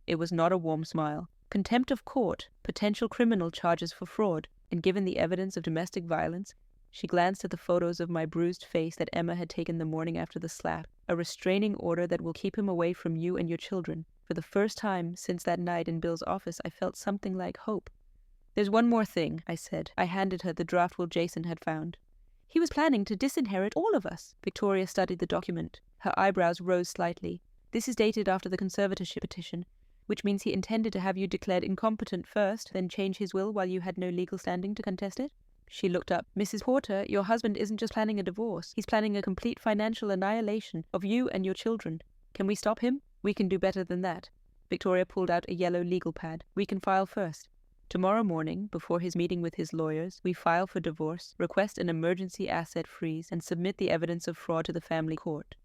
It was not a warm smile. Contempt of court, potential criminal charges for fraud, and given the evidence of domestic violence, she glanced at the photos of my bruised face that Emma had taken the morning after the slap. "A restraining order that will keep him away from you and your children." For the first time since that night in Bill's office, I felt something like hope. "There's one more thing," I said. I handed her the draft will Jason had found. "He was planning to disinherit all of us." Victoria studied the document. Her eyebrows rose slightly. "This is dated after the conservatorship petition, which means he intended to have you declared incompetent first, then change his will while you had no legal standing to contest it." She looked up. "Mrs. Porter, your husband isn't just planning a divorce. He's planning a complete financial annihilation of you and your children. Can we stop him?" "We can do better than that." Victoria pulled out a yellow legal pad. "We can file first. Tomorrow morning, before his meeting with his lawyers, we file for divorce, request an emergency asset freeze, and submit the evidence of fraud to the family court.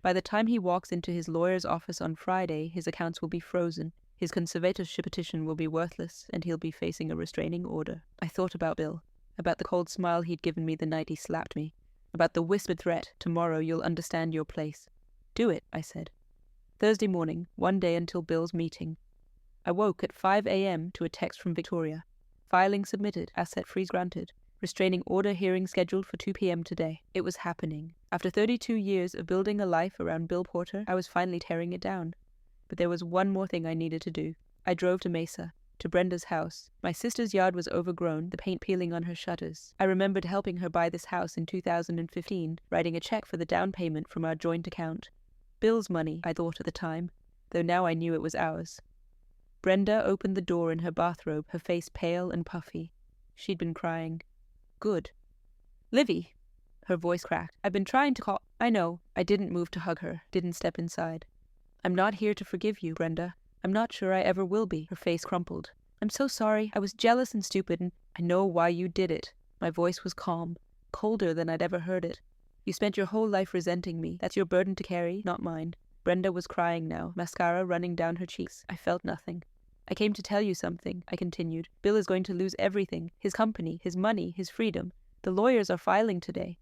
By the time he walks into his lawyer's office on Friday, his accounts will be frozen. His conservatorship petition will be worthless, and he'll be facing a restraining order." I thought about Bill, about the cold smile he'd given me the night he slapped me, about the whispered threat, "Tomorrow you'll understand your place." "Do it," I said. Thursday morning, one day until Bill's meeting. I woke at 5 a.m. to a text from Victoria. "Filing submitted, asset freeze granted. Restraining order hearing scheduled for 2 p.m. today." It was happening. After 32 years of building a life around Bill Porter, I was finally tearing it down. But there was one more thing I needed to do. I drove to Mesa, to Brenda's house. My sister's yard was overgrown, the paint peeling on her shutters. I remembered helping her buy this house in 2015, writing a check for the down payment from our joint account. Bill's money, I thought at the time, though now I knew it was ours. Brenda opened the door in her bathrobe, her face pale and puffy. She'd been crying. "Good." "Livy!" Her voice cracked. "I've been trying to call—" "I know." I didn't move to hug her, didn't step inside. "I'm not here to forgive you, Brenda. I'm not sure I ever will be." Her face crumpled. "I'm so sorry. I was jealous and stupid, and I know why you did it." My voice was calm, colder than I'd ever heard it. "You spent your whole life resenting me. That's your burden to carry, not mine." Brenda was crying now, mascara running down her cheeks. I felt nothing. "I came to tell you something," I continued. "Bill is going to lose everything. His company, his money, his freedom. The lawyers are filing today.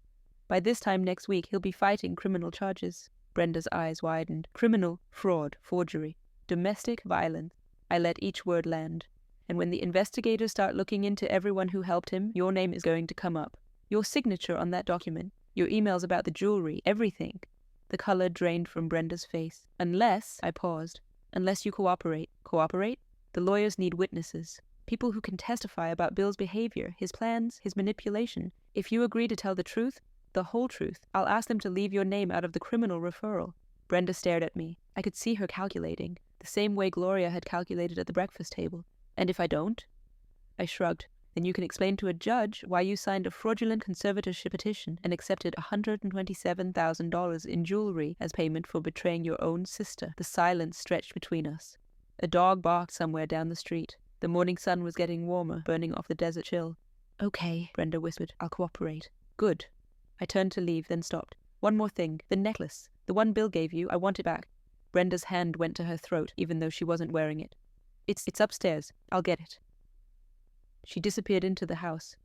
By this time next week, he'll be fighting criminal charges." Brenda's eyes widened. "Criminal, fraud, forgery, domestic violence." I let each word land. "And when the investigators start looking into everyone who helped him, your name is going to come up. Your signature on that document, your emails about the jewelry, everything." The color drained from Brenda's face. "Unless," I paused, "unless you cooperate." "Cooperate?" "The lawyers need witnesses. People who can testify about Bill's behavior, his plans, his manipulation. If you agree to tell the truth, the whole truth, I'll ask them to leave your name out of the criminal referral." Brenda stared at me. I could see her calculating, the same way Gloria had calculated at the breakfast table. "And if I don't?" I shrugged. "Then you can explain to a judge why you signed a fraudulent conservatorship petition and accepted $127,000 in jewelry as payment for betraying your own sister." The silence stretched between us. A dog barked somewhere down the street. The morning sun was getting warmer, burning off the desert chill. "Okay," Brenda whispered. "I'll cooperate." "Good." I turned to leave, then stopped. "One more thing. The necklace. The one Bill gave you. I want it back." Brenda's hand went to her throat, even though she wasn't wearing it. It's upstairs. I'll get it. She disappeared into the house.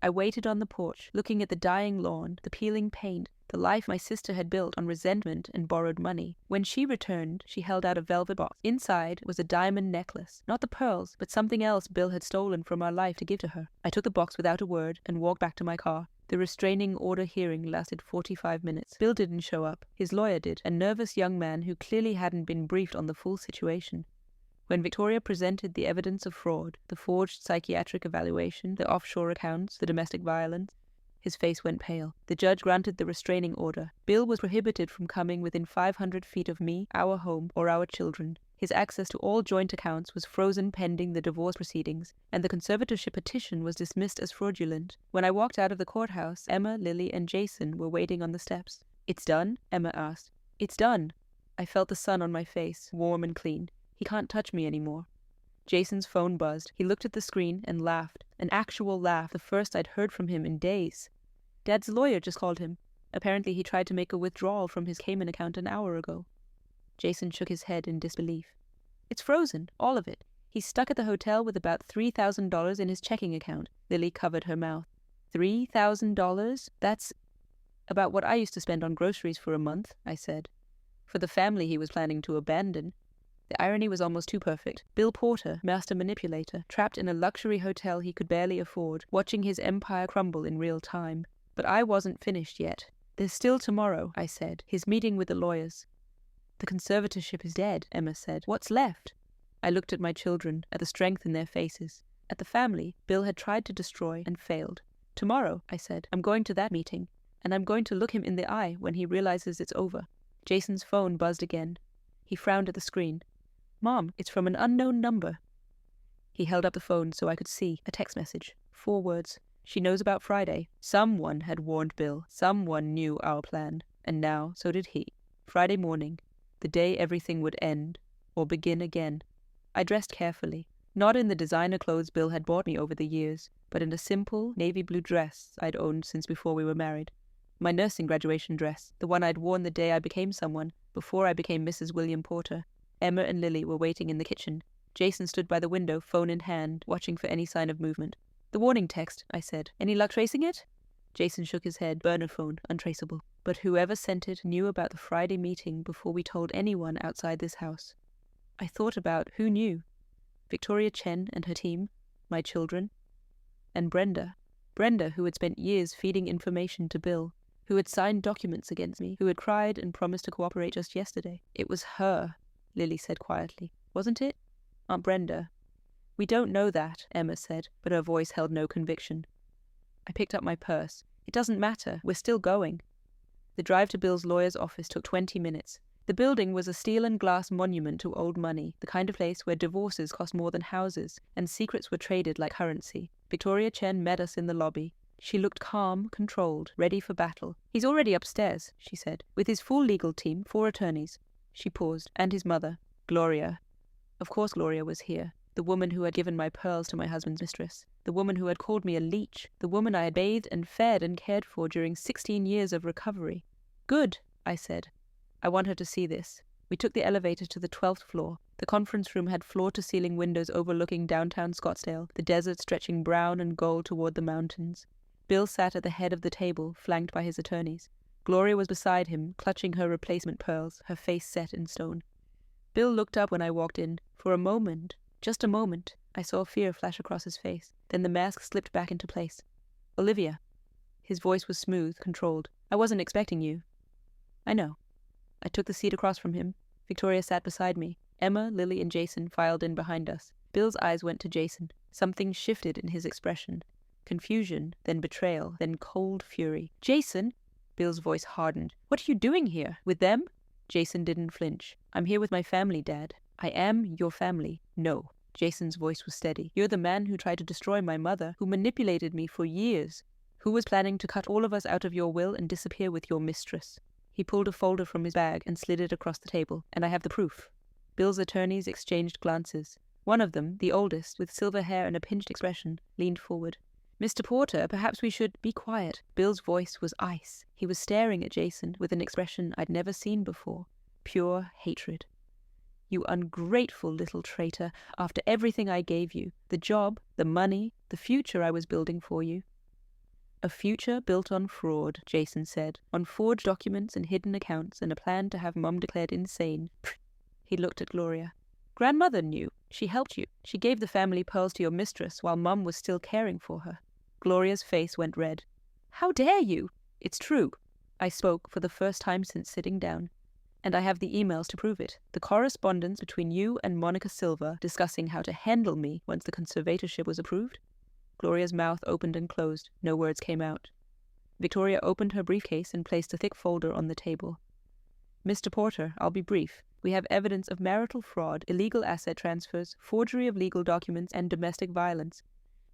I waited on the porch, looking at the dying lawn, the peeling paint, the life my sister had built on resentment and borrowed money. When she returned, she held out a velvet box. Inside was a diamond necklace. Not the pearls, but something else Bill had stolen from our life to give to her. I took the box without a word and walked back to my car. The restraining order hearing lasted 45 minutes. Bill didn't show up. His lawyer did, a nervous young man who clearly hadn't been briefed on the full situation. When Victoria presented the evidence of fraud, the forged psychiatric evaluation, the offshore accounts, the domestic violence, his face went pale. The judge granted the restraining order. Bill was prohibited from coming within 500 feet of me, our home, or our children. His access to all joint accounts was frozen pending the divorce proceedings, and the conservatorship petition was dismissed as fraudulent. When I walked out of the courthouse, Emma, Lily, and Jason were waiting on the steps. "It's done?" Emma asked. "It's done." I felt the sun on my face, warm and clean. He can't touch me anymore. Jason's phone buzzed. He looked at the screen and laughed. An actual laugh, the first I'd heard from him in days. Dad's lawyer just called him. Apparently he tried to make a withdrawal from his Cayman account an hour ago. Jason shook his head in disbelief. "It's frozen, all of it. He's stuck at the hotel with about $3,000 in his checking account." Lily covered her mouth. $3,000? That's about what I used to spend on groceries for a month, I said. For the family he was planning to abandon. The irony was almost too perfect. Bill Porter, master manipulator, trapped in a luxury hotel he could barely afford, watching his empire crumble in real time. But I wasn't finished yet. "There's still tomorrow," I said, "his meeting with the lawyers." "The conservatorship is dead," Emma said. "What's left?" I looked at my children, at the strength in their faces, at the family Bill had tried to destroy and failed. "Tomorrow," I said, "I'm going to that meeting, and I'm going to look him in the eye when he realizes it's over." Jason's phone buzzed again. He frowned at the screen. "Mom, it's from an unknown number." He held up the phone so I could see. A text message. 4 words. "She knows about Friday." Someone had warned Bill. Someone knew our plan. And now, so did he. Friday morning. The day everything would end. Or begin again. I dressed carefully. Not in the designer clothes Bill had bought me over the years, but in a simple, navy blue dress I'd owned since before we were married. My nursing graduation dress. The one I'd worn the day I became someone, before I became Mrs. William Porter. Emma and Lily were waiting in the kitchen. Jason stood by the window, phone in hand, watching for any sign of movement. "The warning text," I said. "Any luck tracing it?" Jason shook his head. "Burner phone, untraceable. But whoever sent it knew about the Friday meeting before we told anyone outside this house." I thought about who knew. Victoria Chen and her team, my children, and Brenda. Brenda, who had spent years feeding information to Bill, who had signed documents against me, who had cried and promised to cooperate just yesterday. "It was her," Lily said quietly. "Wasn't it? Aunt Brenda." "We don't know that," Emma said, but her voice held no conviction. I picked up my purse. "It doesn't matter. We're still going." The drive to Bill's lawyer's office took 20 minutes. The building was a steel and glass monument to old money, the kind of place where divorces cost more than houses, and secrets were traded like currency. Victoria Chen met us in the lobby. She looked calm, controlled, ready for battle. "He's already upstairs," she said, "with his full legal team, 4 attorneys. She paused. "And his mother, Gloria." Of course Gloria was here. The woman who had given my pearls to my husband's mistress. The woman who had called me a leech. The woman I had bathed and fed and cared for during 16 years of recovery. "Good," I said. "I want her to see this." We took the elevator to the 12th floor. The conference room had floor-to-ceiling windows overlooking downtown Scottsdale, the desert stretching brown and gold toward the mountains. Bill sat at the head of the table, flanked by his attorneys. Gloria was beside him, clutching her replacement pearls, her face set in stone. Bill looked up when I walked in. For a moment, just a moment, I saw fear flash across his face. Then the mask slipped back into place. "Olivia." His voice was smooth, controlled. "I wasn't expecting you." "I know." I took the seat across from him. Victoria sat beside me. Emma, Lily, and Jason filed in behind us. Bill's eyes went to Jason. Something shifted in his expression. Confusion, then betrayal, then cold fury. "Jason!" Bill's voice hardened. "What are you doing here? With them?" Jason didn't flinch. "I'm here with my family, Dad." "I am your family." "No." Jason's voice was steady. "You're the man who tried to destroy my mother, who manipulated me for years, who was planning to cut all of us out of your will and disappear with your mistress." He pulled a folder from his bag and slid it across the table. "And I have the proof." Bill's attorneys exchanged glances. One of them, the oldest, with silver hair and a pinched expression, leaned forward. "Mr. Porter, perhaps we should—" "Be quiet." Bill's voice was ice. He was staring at Jason with an expression I'd never seen before. Pure hatred. You ungrateful little traitor, after everything I gave you, the job, the money, the future I was building for you. A future built on fraud, Jason said, on forged documents and hidden accounts and a plan to have Mum declared insane. He looked at Gloria. Grandmother knew. She helped you. She gave the family pearls to your mistress while Mum was still caring for her. Gloria's face went red. How dare you? It's true. I spoke for the first time since sitting down. And I have the emails to prove it. The correspondence between you and Monica Silva discussing how to handle me once the conservatorship was approved. Gloria's mouth opened and closed. No words came out. Victoria opened her briefcase and placed a thick folder on the table. Mr. Porter, I'll be brief. We have evidence of marital fraud, illegal asset transfers, forgery of legal documents, and domestic violence.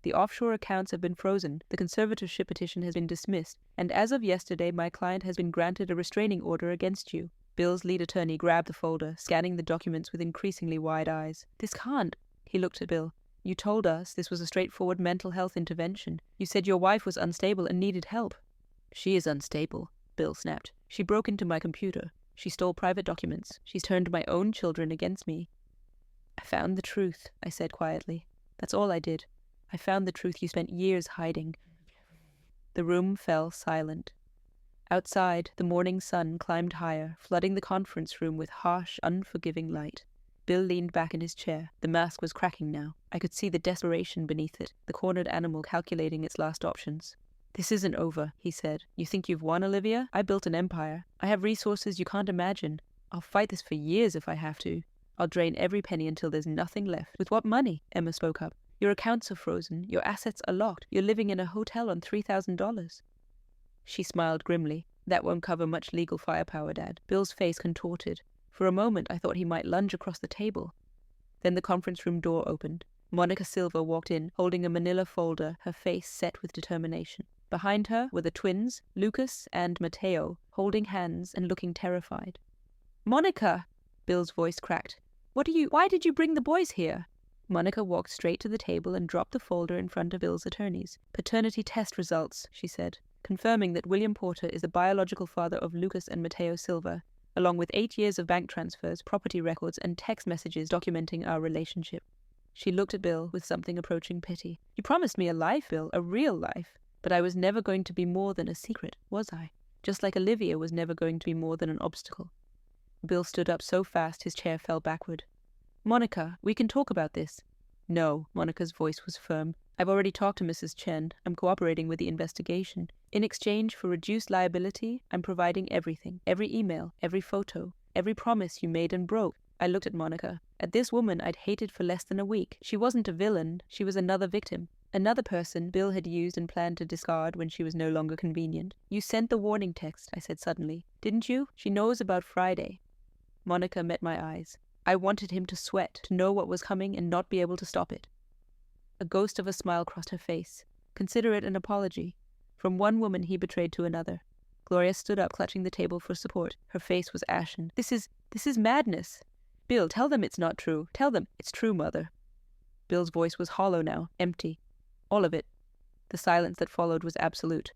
The offshore accounts have been frozen, the conservatorship petition has been dismissed, and as of yesterday my client has been granted a restraining order against you. Bill's lead attorney grabbed the folder, scanning the documents with increasingly wide eyes. This can't. He looked at Bill. You told us this was a straightforward mental health intervention. You said your wife was unstable and needed help. She is unstable, Bill snapped. She broke into my computer. She stole private documents. She's turned my own children against me. I found the truth, I said quietly. That's all I did. I found the truth you spent years hiding. The room fell silent. Outside, the morning sun climbed higher, flooding the conference room with harsh, unforgiving light. Bill leaned back in his chair. The mask was cracking now. I could see the desperation beneath it, the cornered animal calculating its last options. This isn't over, he said. You think you've won, Olivia? I built an empire. I have resources you can't imagine. I'll fight this for years if I have to. I'll drain every penny until there's nothing left. With what money? Emma spoke up. Your accounts are frozen. Your assets are locked. You're living in a hotel on $3,000. She smiled grimly. That won't cover much legal firepower, Dad. Bill's face contorted. For a moment I thought he might lunge across the table. Then the conference room door opened. Monica Silva walked in, holding a manila folder, her face set with determination. Behind her were the twins, Lucas and Mateo, holding hands and looking terrified. Monica! Bill's voice cracked. Why did you bring the boys here? Monica walked straight to the table and dropped the folder in front of Bill's attorneys. Paternity test results, she said, confirming that William Porter is the biological father of Lucas and Mateo Silva, along with 8 years of bank transfers, property records, and text messages documenting our relationship. She looked at Bill with something approaching pity. You promised me a life, Bill, a real life. But I was never going to be more than a secret, was I? Just like Olivia was never going to be more than an obstacle. Bill stood up so fast his chair fell backward. Monica, we can talk about this. No, Monica's voice was firm. I've already talked to Mrs. Chen. I'm cooperating with the investigation. In exchange for reduced liability, I'm providing everything. Every email, every photo, every promise you made and broke. I looked at Monica. At this woman I'd hated for less than a week. She wasn't a villain. She was another victim. Another person Bill had used and planned to discard when she was no longer convenient. You sent the warning text, I said suddenly. Didn't you? She knows about Friday. Monica met my eyes. I wanted him to sweat, to know what was coming and not be able to stop it. A ghost of a smile crossed her face. Consider it an apology. From one woman he betrayed to another. Gloria stood up, clutching the table for support. Her face was ashen. This is madness. Bill, tell them it's not true. Tell them it's true, Mother. Bill's voice was hollow now, empty. All of it. The silence that followed was absolute.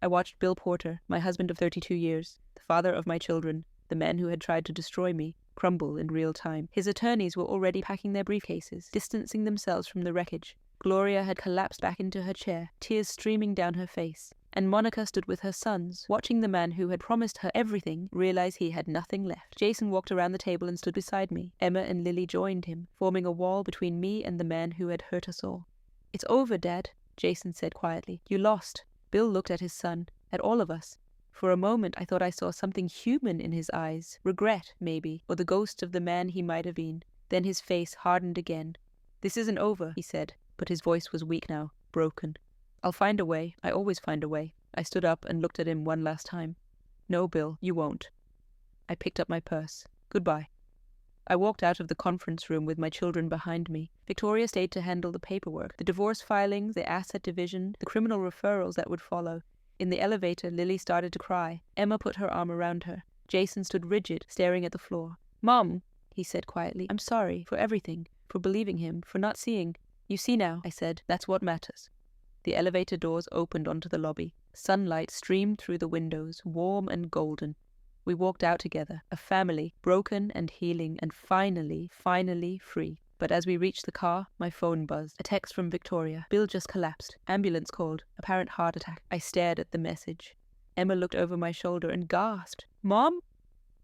I watched Bill Porter, my husband of 32 years, the father of my children, the man who had tried to destroy me, crumble in real time. His attorneys were already packing their briefcases, distancing themselves from the wreckage. Gloria had collapsed back into her chair, tears streaming down her face. And Monica stood with her sons, watching the man who had promised her everything realize he had nothing left. Jason walked around the table and stood beside me. Emma and Lily joined him, forming a wall between me and the man who had hurt us all. It's over, Dad, Jason said quietly. You lost. Bill looked at his son, at all of us. For a moment I thought I saw something human in his eyes, regret, maybe, or the ghost of the man he might have been. Then his face hardened again. This isn't over, he said, but his voice was weak now, broken. I'll find a way. I always find a way. I stood up and looked at him one last time. No, Bill, you won't. I picked up my purse. Goodbye. I walked out of the conference room with my children behind me. Victoria stayed to handle the paperwork, the divorce filings, the asset division, the criminal referrals that would follow. In the elevator, Lily started to cry. Emma put her arm around her. Jason stood rigid, staring at the floor. Mom, he said quietly, I'm sorry for everything, for believing him, for not seeing. You see now, I said, that's what matters. The elevator doors opened onto the lobby. Sunlight streamed through the windows, warm and golden. We walked out together, a family, broken and healing and finally free. But as we reached the car, my phone buzzed. A text from Victoria. Bill just collapsed. Ambulance called. Apparent heart attack. I stared at the message. Emma looked over my shoulder and gasped. Mom?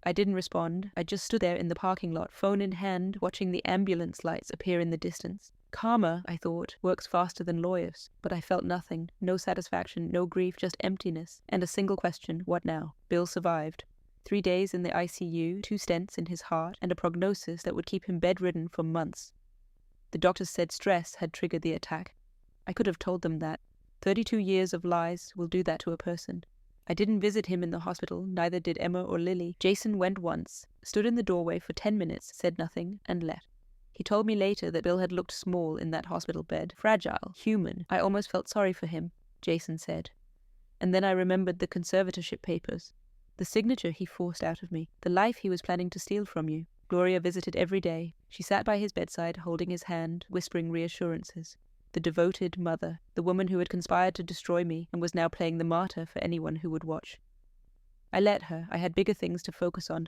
I didn't respond. I just stood there in the parking lot, phone in hand, watching the ambulance lights appear in the distance. Karma, I thought, works faster than lawyers. But I felt nothing. No satisfaction, no grief, just emptiness. And a single question, what now? Bill survived. 3 days in the ICU, 2 stents in his heart, and a prognosis that would keep him bedridden for months. The doctors said stress had triggered the attack. I could have told them that. 32 years of lies will do that to a person. I didn't visit him in the hospital, neither did Emma or Lily. Jason went once, stood in the doorway for 10 minutes, said nothing, and left. He told me later that Bill had looked small in that hospital bed, fragile, human. I almost felt sorry for him, Jason said. And then I remembered the conservatorship papers. The signature he forced out of me, the life he was planning to steal from you. Gloria visited every day. She sat by his bedside, holding his hand, whispering reassurances. The devoted mother, the woman who had conspired to destroy me and was now playing the martyr for anyone who would watch. I let her. I had bigger things to focus on.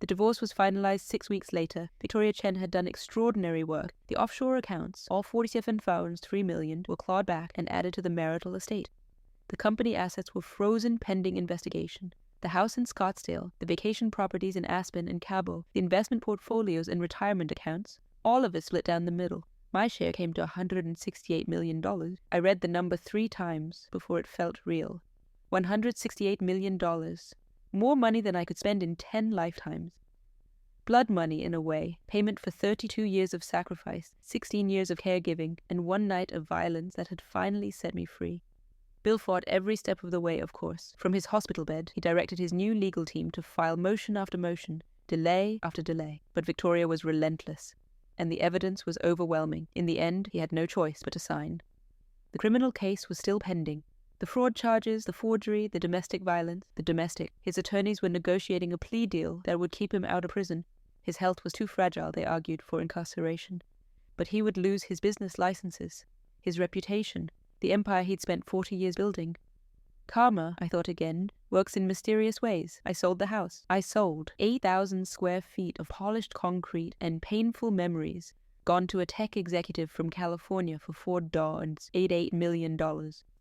The divorce was finalized 6 weeks later. Victoria Chen had done extraordinary work. The offshore accounts, all 47 phones, $3 million, were clawed back and added to the marital estate. The company assets were frozen pending investigation. The house in Scottsdale, the vacation properties in Aspen and Cabo, the investment portfolios and retirement accounts, all of it split down the middle. My share came to $168 million. I read the number 3 times before it felt real. $168 million. More money than I could spend in 10 lifetimes. Blood money, in a way. Payment for 32 years of sacrifice, 16 years of caregiving, and 1 night of violence that had finally set me free. Bill fought every step of the way, of course. From his hospital bed, he directed his new legal team to file motion after motion, delay after delay. But Victoria was relentless, and the evidence was overwhelming. In the end, he had no choice but to sign. The criminal case was still pending. The fraud charges, the forgery, the domestic violence, His attorneys were negotiating a plea deal that would keep him out of prison. His health was too fragile, they argued, for incarceration. But he would lose his business licenses, his reputation, the empire he'd spent 40 years building. Karma, I thought again, works in mysterious ways. I sold the house. I sold 8,000 square feet of polished concrete and painful memories, gone to a tech executive from California for $88 million.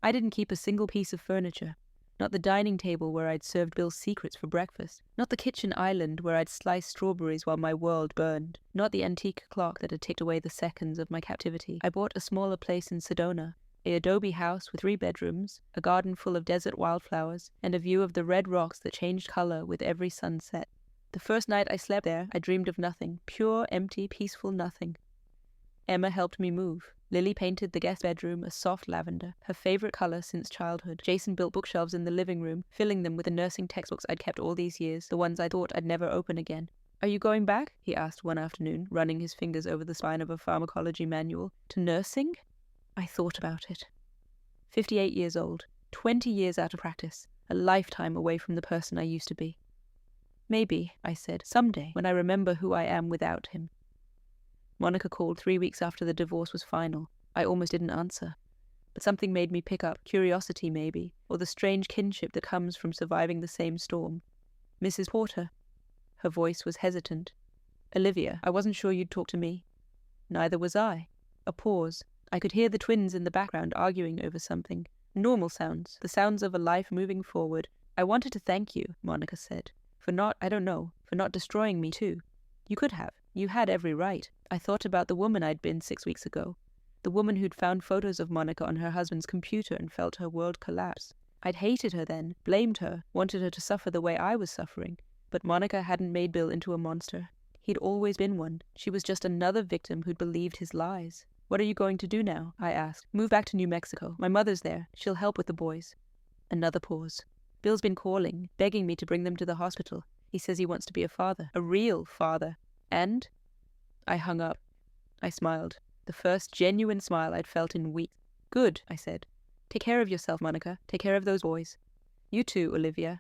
I didn't keep a single piece of furniture. Not the dining table where I'd served Bill's secrets for breakfast. Not the kitchen island where I'd sliced strawberries while my world burned. Not the antique clock that had ticked away the seconds of my captivity. I bought a smaller place in Sedona, an adobe house with 3 bedrooms, a garden full of desert wildflowers, and a view of the red rocks that changed color with every sunset. The first night I slept there, I dreamed of nothing. Pure, empty, peaceful nothing. Emma helped me move. Lily painted the guest bedroom a soft lavender, her favorite color since childhood. Jason built bookshelves in the living room, filling them with the nursing textbooks I'd kept all these years, the ones I thought I'd never open again. "Are you going back?" he asked one afternoon, running his fingers over the spine of a pharmacology manual. "To nursing?" I thought about it. 58 years old, 20 years out of practice, a lifetime away from the person I used to be. "Maybe," I said, "someday, when I remember who I am without him." Monica called 3 weeks after the divorce was final. I almost didn't answer. But something made me pick up, curiosity maybe, or the strange kinship that comes from surviving the same storm. "Mrs. Porter." Her voice was hesitant. "Olivia, I wasn't sure you'd talk to me." "Neither was I." A pause. I could hear the twins in the background arguing over something. Normal sounds, the sounds of a life moving forward. "I wanted to thank you," Monica said, for not destroying me too. "You could have. You had every right." I thought about the woman I'd been 6 weeks ago. The woman who'd found photos of Monica on her husband's computer and felt her world collapse. I'd hated her then, blamed her, wanted her to suffer the way I was suffering. But Monica hadn't made Bill into a monster. He'd always been one. She was just another victim who'd believed his lies. "What are you going to do now?" I asked. "Move back to New Mexico. My mother's there. She'll help with the boys." Another pause. "Bill's been calling, begging me to bring them to the hospital. He says he wants to be a father. A real father. And?" I hung up. I smiled. The first genuine smile I'd felt in weeks. "Good," I said. "Take care of yourself, Monica. Take care of those boys." "You too, Olivia."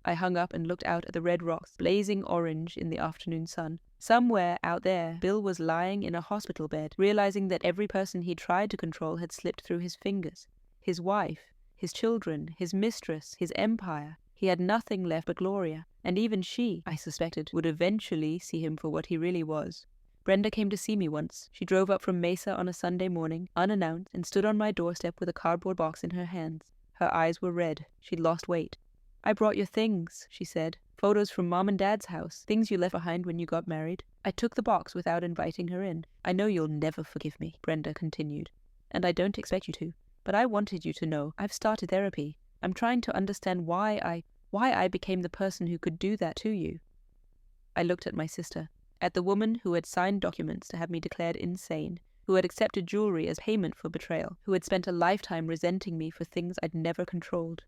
I hung up and looked out at the red rocks, blazing orange in the afternoon sun. Somewhere out there, Bill was lying in a hospital bed, realizing that every person he tried to control had slipped through his fingers. His wife, his children, his mistress, his empire. He had nothing left but Gloria, and even she, I suspected, would eventually see him for what he really was. Brenda came to see me once. She drove up from Mesa on a Sunday morning, unannounced, and stood on my doorstep with a cardboard box in her hands. Her eyes were red. She'd lost weight. "I brought your things," she said. "Photos from Mom and Dad's house, things you left behind when you got married." I took the box without inviting her in. "I know you'll never forgive me," Brenda continued, "and I don't expect you to. But I wanted you to know I've started therapy. I'm trying to understand why I became the person who could do that to you." I looked at my sister, at the woman who had signed documents to have me declared insane, who had accepted jewelry as payment for betrayal, who had spent a lifetime resenting me for things I'd never controlled.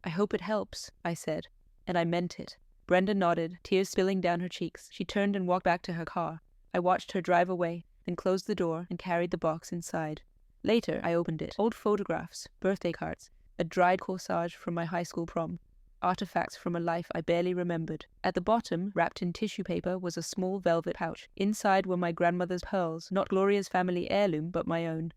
"I hope it helps," I said, and I meant it. Brenda nodded, tears spilling down her cheeks. She turned and walked back to her car. I watched her drive away, then closed the door and carried the box inside. Later, I opened it. Old photographs, birthday cards, a dried corsage from my high school prom, artifacts from a life I barely remembered. At the bottom, wrapped in tissue paper, was a small velvet pouch. Inside were my grandmother's pearls, not Gloria's family heirloom, but my own.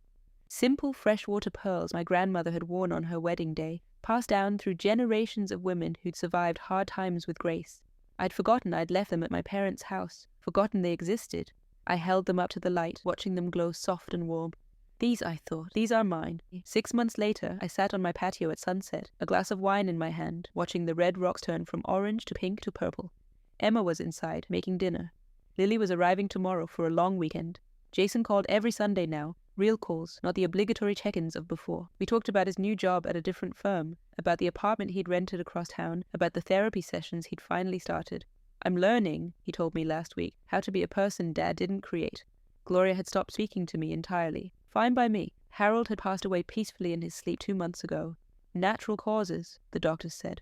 Simple freshwater pearls my grandmother had worn on her wedding day, passed down through generations of women who'd survived hard times with grace. I'd forgotten I'd left them at my parents' house, forgotten they existed. I held them up to the light, watching them glow soft and warm. These, I thought, these are mine. 6 months later, I sat on my patio at sunset, a glass of wine in my hand, watching the red rocks turn from orange to pink to purple. Emma was inside, making dinner. Lily was arriving tomorrow for a long weekend. Jason called every Sunday now, real calls, not the obligatory check-ins of before. We talked about his new job at a different firm, about the apartment he'd rented across town, about the therapy sessions he'd finally started. "I'm learning," he told me last week, "how to be a person Dad didn't create." Gloria had stopped speaking to me entirely. Fine by me. Harold had passed away peacefully in his sleep 2 months ago. Natural causes, the doctors said.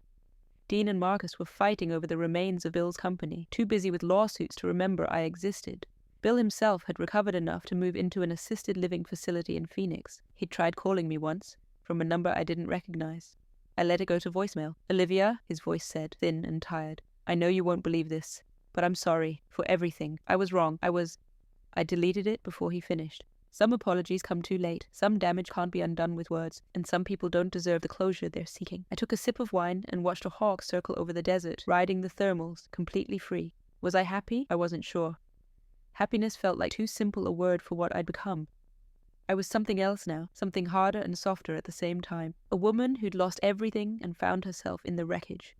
Dean and Marcus were fighting over the remains of Bill's company, too busy with lawsuits to remember I existed. Bill himself had recovered enough to move into an assisted living facility in Phoenix. He'd tried calling me once, from a number I didn't recognize. I let it go to voicemail. "Olivia," his voice said, thin and tired. "I know you won't believe this, but I'm sorry for everything. I was wrong. I deleted it before he finished. Some apologies come too late, some damage can't be undone with words, and some people don't deserve the closure they're seeking." I took a sip of wine and watched a hawk circle over the desert, riding the thermals, completely free. Was I happy? I wasn't sure. Happiness felt like too simple a word for what I'd become. I was something else now, something harder and softer at the same time. A woman who'd lost everything and found herself in the wreckage.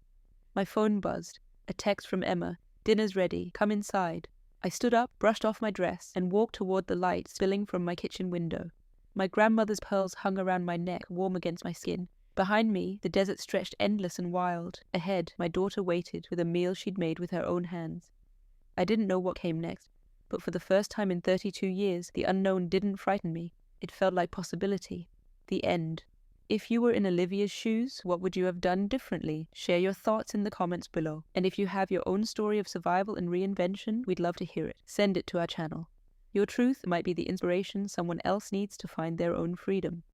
My phone buzzed. A text from Emma. "Dinner's ready. Come inside." I stood up, brushed off my dress, and walked toward the light spilling from my kitchen window. My grandmother's pearls hung around my neck, warm against my skin. Behind me, the desert stretched endless and wild. Ahead, my daughter waited with a meal she'd made with her own hands. I didn't know what came next, but for the first time in 32 years, the unknown didn't frighten me. It felt like possibility. The end. If you were in Olivia's shoes, what would you have done differently? Share your thoughts in the comments below. And if you have your own story of survival and reinvention, we'd love to hear it. Send it to our channel. Your truth might be the inspiration someone else needs to find their own freedom.